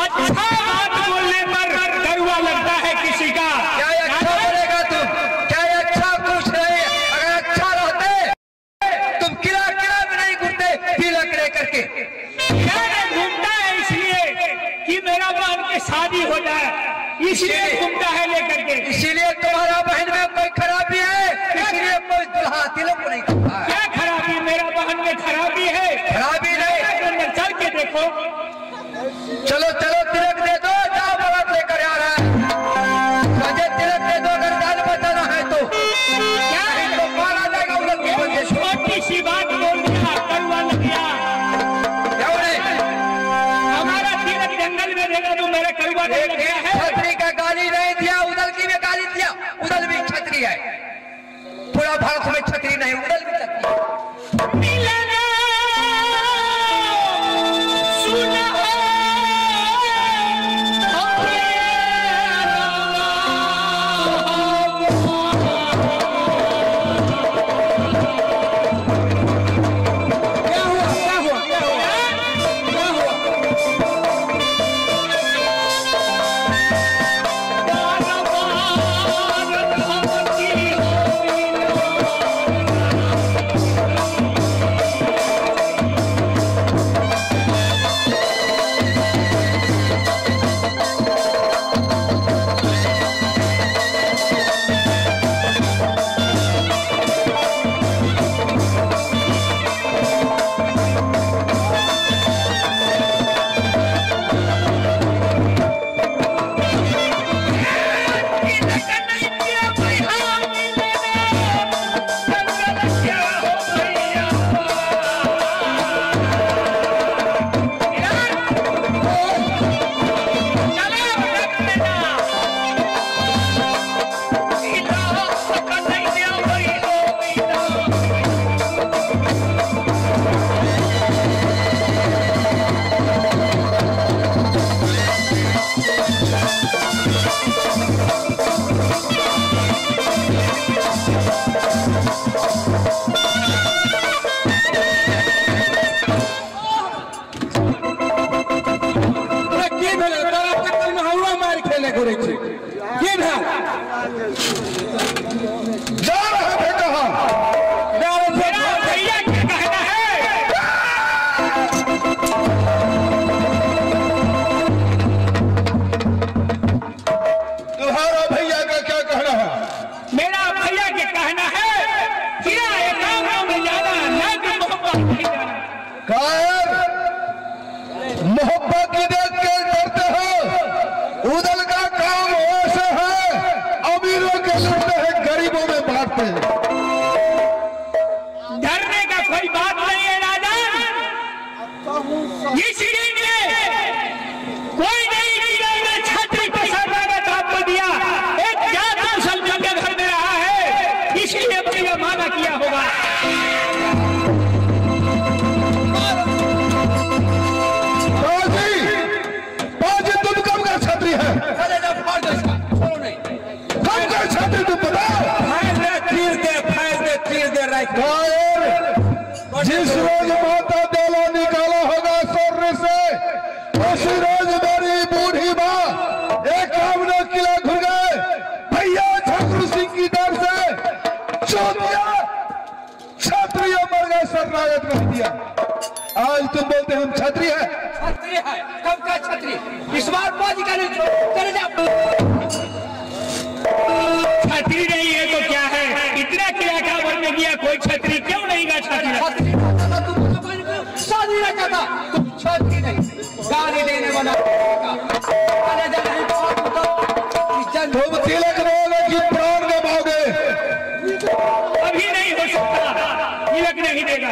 अच्छा बात बोलने पर कड़वा लगता है किसी का। क्या ये अच्छा बोलेगा तुम? क्या ये अच्छा कुछ नहीं? अगर अच्छा रहते तुम किला किला में नहीं घूमते तिलक लेकर के। क्या घूमता है इसलिए कि मेरा बहन की शादी हो जाए, इसलिए घूमता है लेकर के। इसीलिए तुम्हारा बहन में कोई खराबी है, इसलिए कोई दुल्हा तिलक को नहीं करता है। क्या खराबी? मेरा बहन में खराबी है? खराबी नहीं। अंदर चल के देखो। चलो चलो तिलक दे जा रहे थे कहाँ? मेरा भैया क्या कहना है? तुम्हारा भैया का क्या कहना है? मेरा भैया क्या कहना है? किरा एकांतों में जाना, न कि मोहब्बत में जाना। कायर मोहब्बत की देख के डरते हो। उदल का काम ऐसे है, अमीरों के लुटते हैं, गरीबों में बांटते हैं। डरने का कोई बात नहीं है राजा। इसलिए कोई नहीं किया, मैं छात्री को सरकार आपको दिया। एक जात मुसलमान के घर में रहा है, इसलिए मुझे माना किया होगा। बाजी तुम कब का छात्री है? कब का छात्री तुम बताओ? कायर जिस रोज माता डेला निकाला होगा सोने से, उसी रोज मेरी बूढ़ी माँ एक कामना किला घुर गए। भैया ठाकुर सिंह की डर से चौथिया क्षत्रिय मर गए, शरणागत रह दिया। आज तुम बोलते हम छत्री है? छत्री है, कब का छत्री? इस बार बाजी करे जा। छतरी नहीं है तो क्या है? इतना किला काबर में गया, कोई छतरी क्यों नहीं गा? छतरी छत्री शादी न करता, तुम छत्री नहीं, गाली देने वाला। अरे जा नहीं तुम तिलक रोगे कि प्राण गवाओगे? अभी नहीं हो सकता, तिलक नहीं देगा।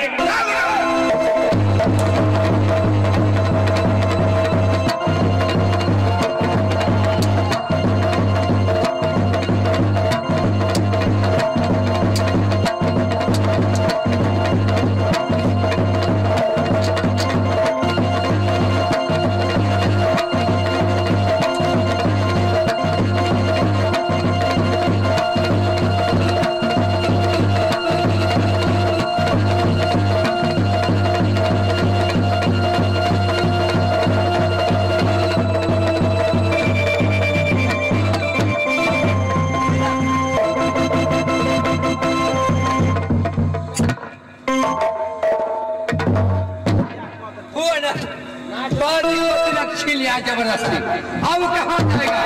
जबरदस्ती अब कहाँ जाएगा?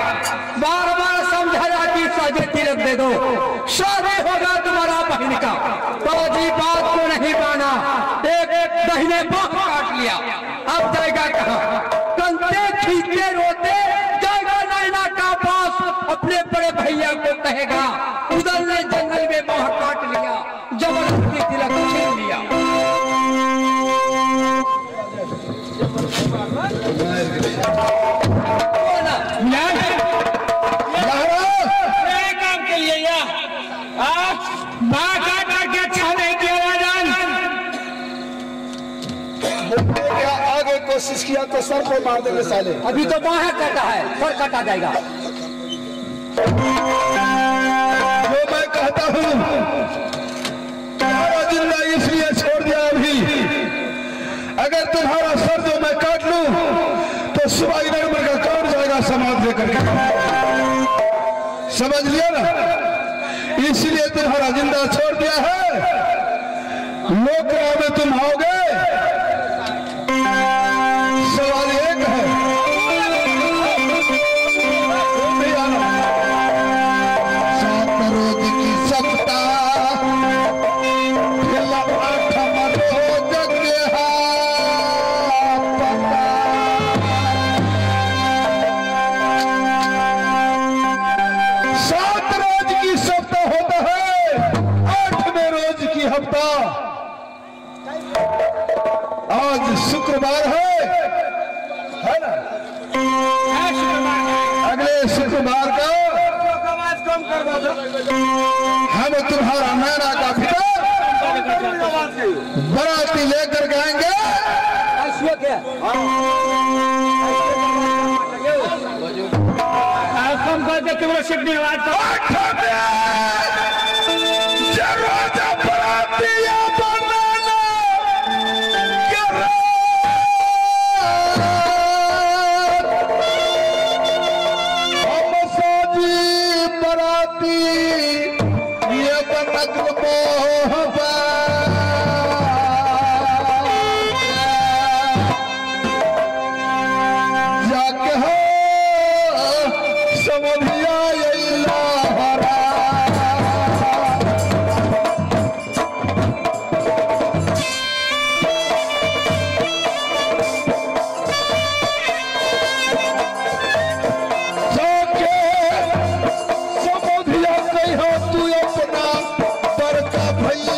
बार बार समझाया कि साझे तिलक दे दो, शादी होगा तुम्हारा बहन का। बाजी बात को नहीं माना, एक बहने बाह काट लिया। अब जाएगा कहाँ? कंधे खींचते रोते जाएगा नैना का पास, अपने बड़े भैया को कहेगा उधर ने जंगल में बाह काट लिया, जबरदस्ती तिलक छीन लिया। काम के लिए आज माँ काट के अच्छा नहीं किया राजन। क्या आगे कोशिश किया तो सर को मार देंगे साले। अभी तो बाहें कटा है, सर कटा जाएगा। जो मैं कहता हूँ तुम्हारा जिंदा इसलिए छोड़ दिया अभी, अगर तुम्हारा सर जो मैं काट लूं तो सुबह नंबर का कौन जाएगा समाज लेकर के? समझ लिया ना? इसलिए तुम्हारा जिंदा छोड़ दिया है। लोकरा में तुम आओगे, सवाल एक है तुम भी आना। 7 रोज की सप्ताह आज शुक्रवार है ना? अगले शुक्रवार का हम तुम्हारा नैना का फिर बराती लेकर गएंगे। हम साजी बराती नहीं हो तू अपना बड़का भैया।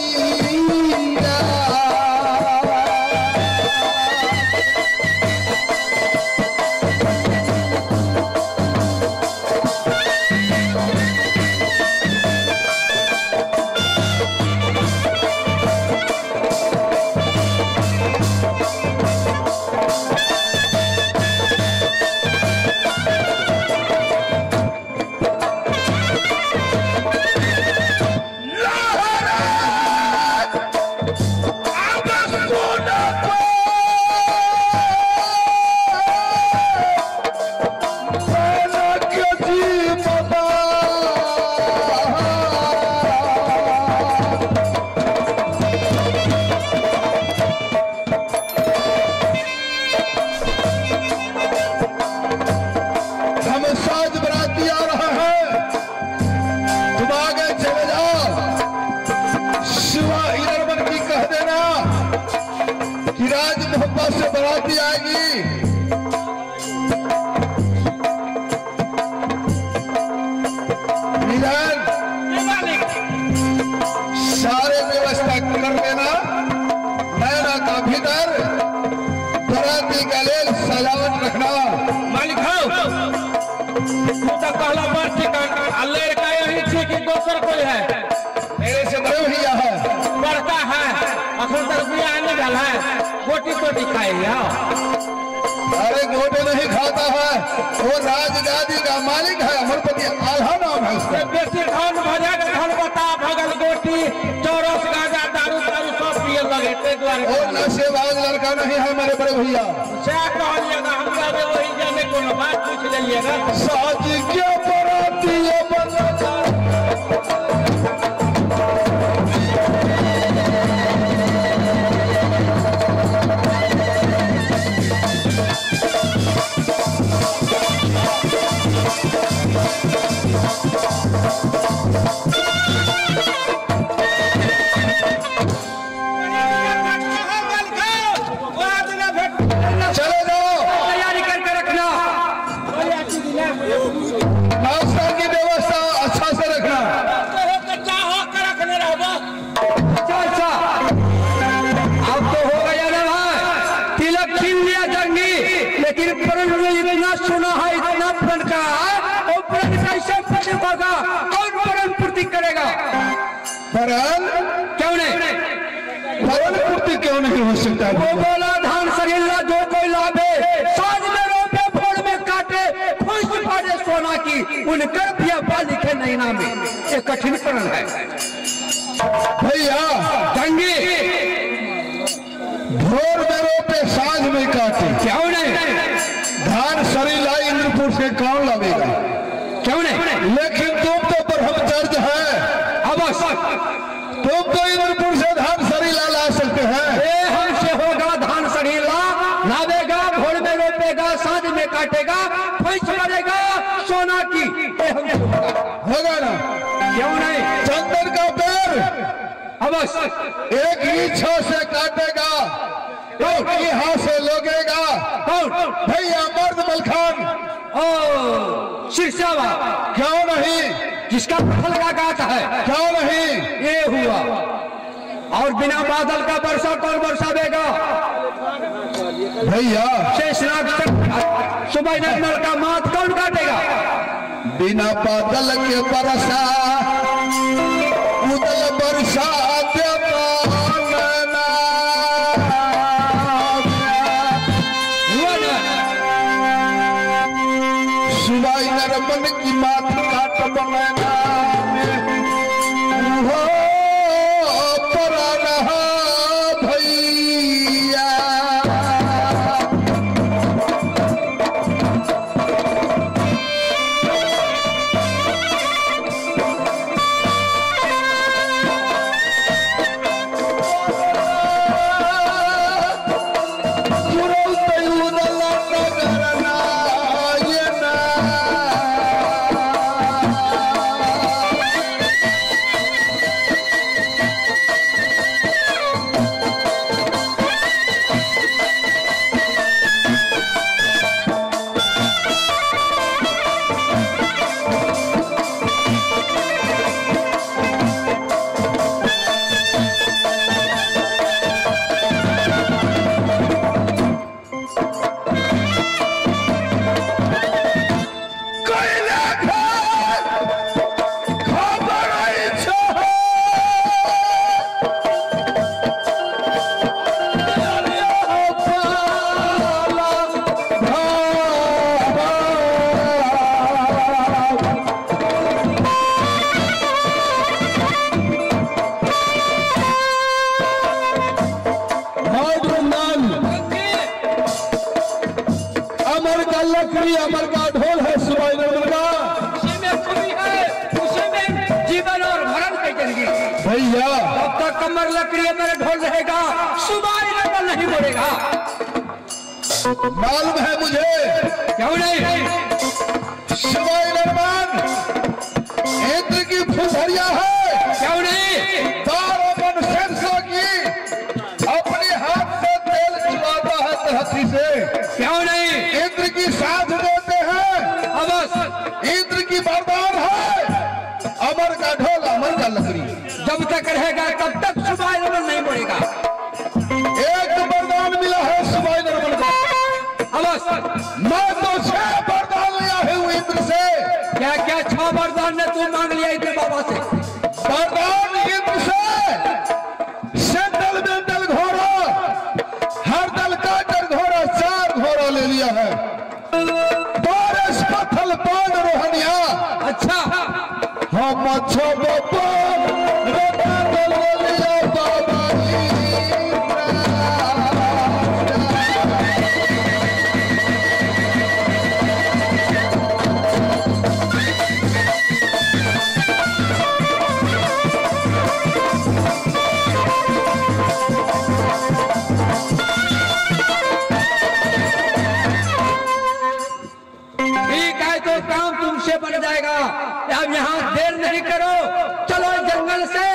से बराती आएगी। सारे व्यवस्था कर देना। नैना का भीतर बराती का लेल सजावट रखना। मालिक हो तू तो कहला बात ठीक है। अल्लाह का यही थी कि दोसर कोई है मेरे से बड़े भैया है बड़का है अखन तक बियाह नहीं भेल है। गोटी तोटी खाएगा। अरे गोटे नहीं खाता है, वो राजगादी का मालिक है। अमरपति आल्हा नाम है उसका। बेसी धन भजन धन बता भगल गोटी चौरस गाजा दारू दारू सब पिए लगे ते द्वारे वो नशेबाज लड़का नहीं है मेरे बड़े भैया। क्या कहलिएगा हम जाने वही जाने कोनो बात पूछ लेलिएगा। साजी के बराती ये बंदा चले जाओ। तैयारी करके रखना। नाश्ता की व्यवस्था अच्छा से रखना। अच्छा अब तो हो गया ना भाई। तिलक छीन लिया जंगी, लेकिन प्रण में इतना सुना है, इतना प्रण का है, और प्रण कैसे पूर्ण होगा? कौन प्रण पूर्ति करेगा? भरण क्यों नहीं? भरण पूर्ति क्यों नहीं हो सकता? वो बोला धान सरिल्ला जो कोई लाभे, साज में रोपे फोड़ में काटे, खुश पाड़े सोना की, उनकर भी अब्बा लिखे नैना में। ये कठिन प्रण है भैया। जंगी भोर में रोपे सांझ में काटे। क्यों नहीं? धान सरीला इंद्रपुर से कौन लावेगा? क्यों नहीं? लेकिन तुम तो ब्रह्मचर्य है। अवश्य तुम तो इंद्रपुर से धान सरीला ला सकते हैं। ये हमसे होगा धान सरीला, लावेगा, भोर में रोपेगा, सांझ में काटेगा, फैस करेगा सोना की। ये हमसे होगा ना? क्यों नहीं? चंदन का पेड़ अवश्य एक इच्छा से काटेगा, एक यहाँ से लोगेगा। कौन? भैया मर्द मलखान। ओ शीर्षावा। क्यों नहीं? जिसका फल का गाता है। क्यों नहीं? ये हुआ। और बिना बादल का वर्षा कौन बरसावेगा? भैया शेषनाग सुबह नल का मात कौन काटेगा? बिना बादल के बरसा उदल बरसा सुबाई नरमन की मात काट बनना हो पर रहा भैया। भैया तब तक कमर लकड़ी मेरे ढोल रहेगा, सुबह नरमन नहीं मोड़ेगा। मालूम है मुझे, क्यों नहीं? शिवाय नरमान इंद्र की फुसरिया है, क्यों नहीं? तारों शेरशाह की अपने हाथ से तेल चुराता है हथी से, क्यों नहीं? इंद्र की साथ देते हैं, अवश्य इंद्र की वरदान है, अमर का ढोल अमर का लकड़ी। जब तक रहेगा तब तक सुबह नरमन नहीं मोड़ेगा। एक वरदान मिला है शिवाय नरमन को, अवश्य मैं तो 6 वरदान लिया हूँ इंद्र से। क्या क्या 6 वरदान ने तू मांग लिया इंद्र बाबा से? वरदान इंद्र से दल में दल घोड़ा, हर दल का दल घोड़ा 4 घोड़ा ले लिया है, बारिश पत्थल पान रोहनिया। अच्छा हम अच्छा बाबा बन जाएगा। अब यहाँ देर नहीं करो, चलो जंगल से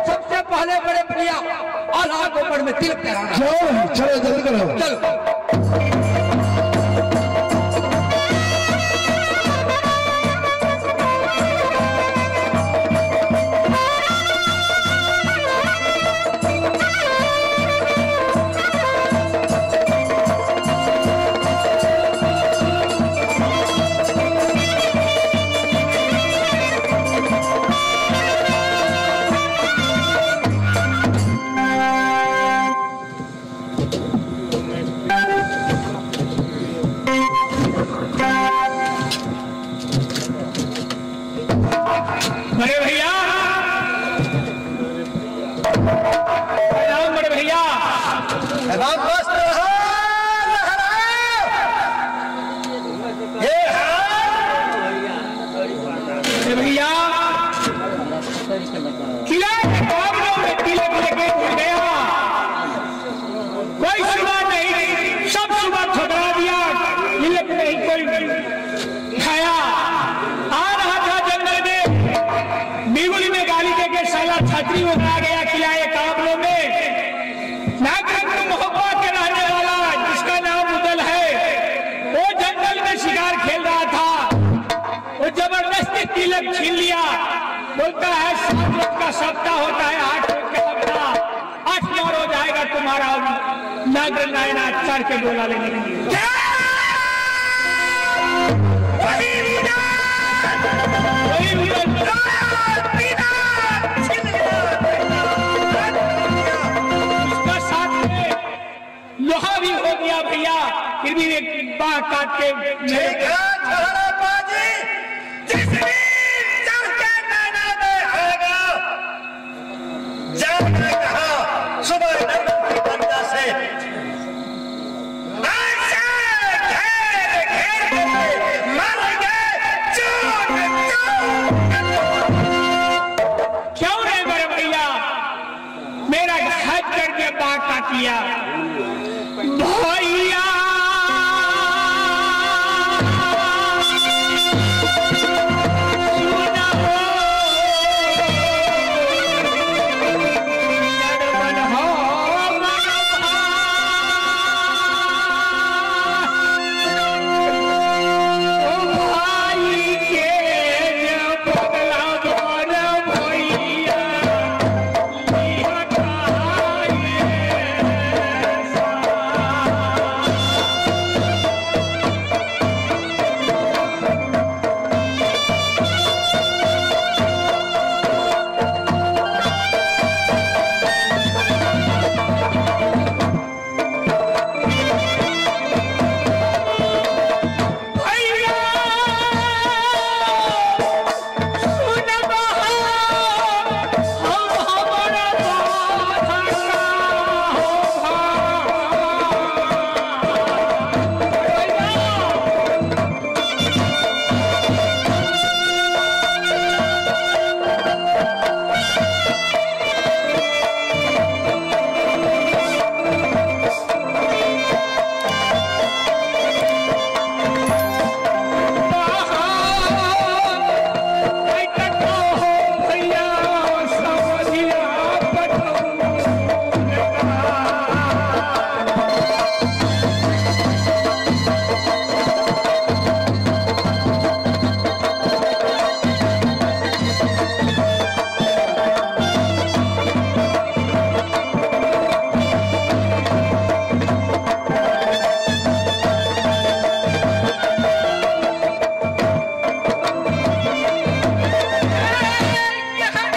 सबसे पहले बड़े भैया और आग ऊपर में तिलक कराना। चलो जल्दी करो, चलो बड़े भैया, बड़े भैया भैया किला काबलों में तिलक लेके उड़ गया, कोई सुबह नहीं, सब सुबह ठुकरा दिया, तिलक नहीं कोई खाया। आ रहा था जंगल में, बिगुल में गाली देके साला छतरी उड़ा गया किलाए काबलों में। नागरिक मोहब्बत के रहने वाला जिसका नाम उदल है, वो जंगल में शिकार खेल रहा था, वो जबरदस्ती तिलक छीन लिया। बोलता है 7 रोज का सप्ताह होता है, 8 रोज का सप्ताह, 8-9 रोज आएगा तुम्हारा नागर नायना चढ़ के डोला लेने के लिए। उसका साथ में लोहा भी हो गया भैया, फिर भी एक बाह काट के क्यों रे बड़े भैया, मेरा हज करके बाह काट लिया।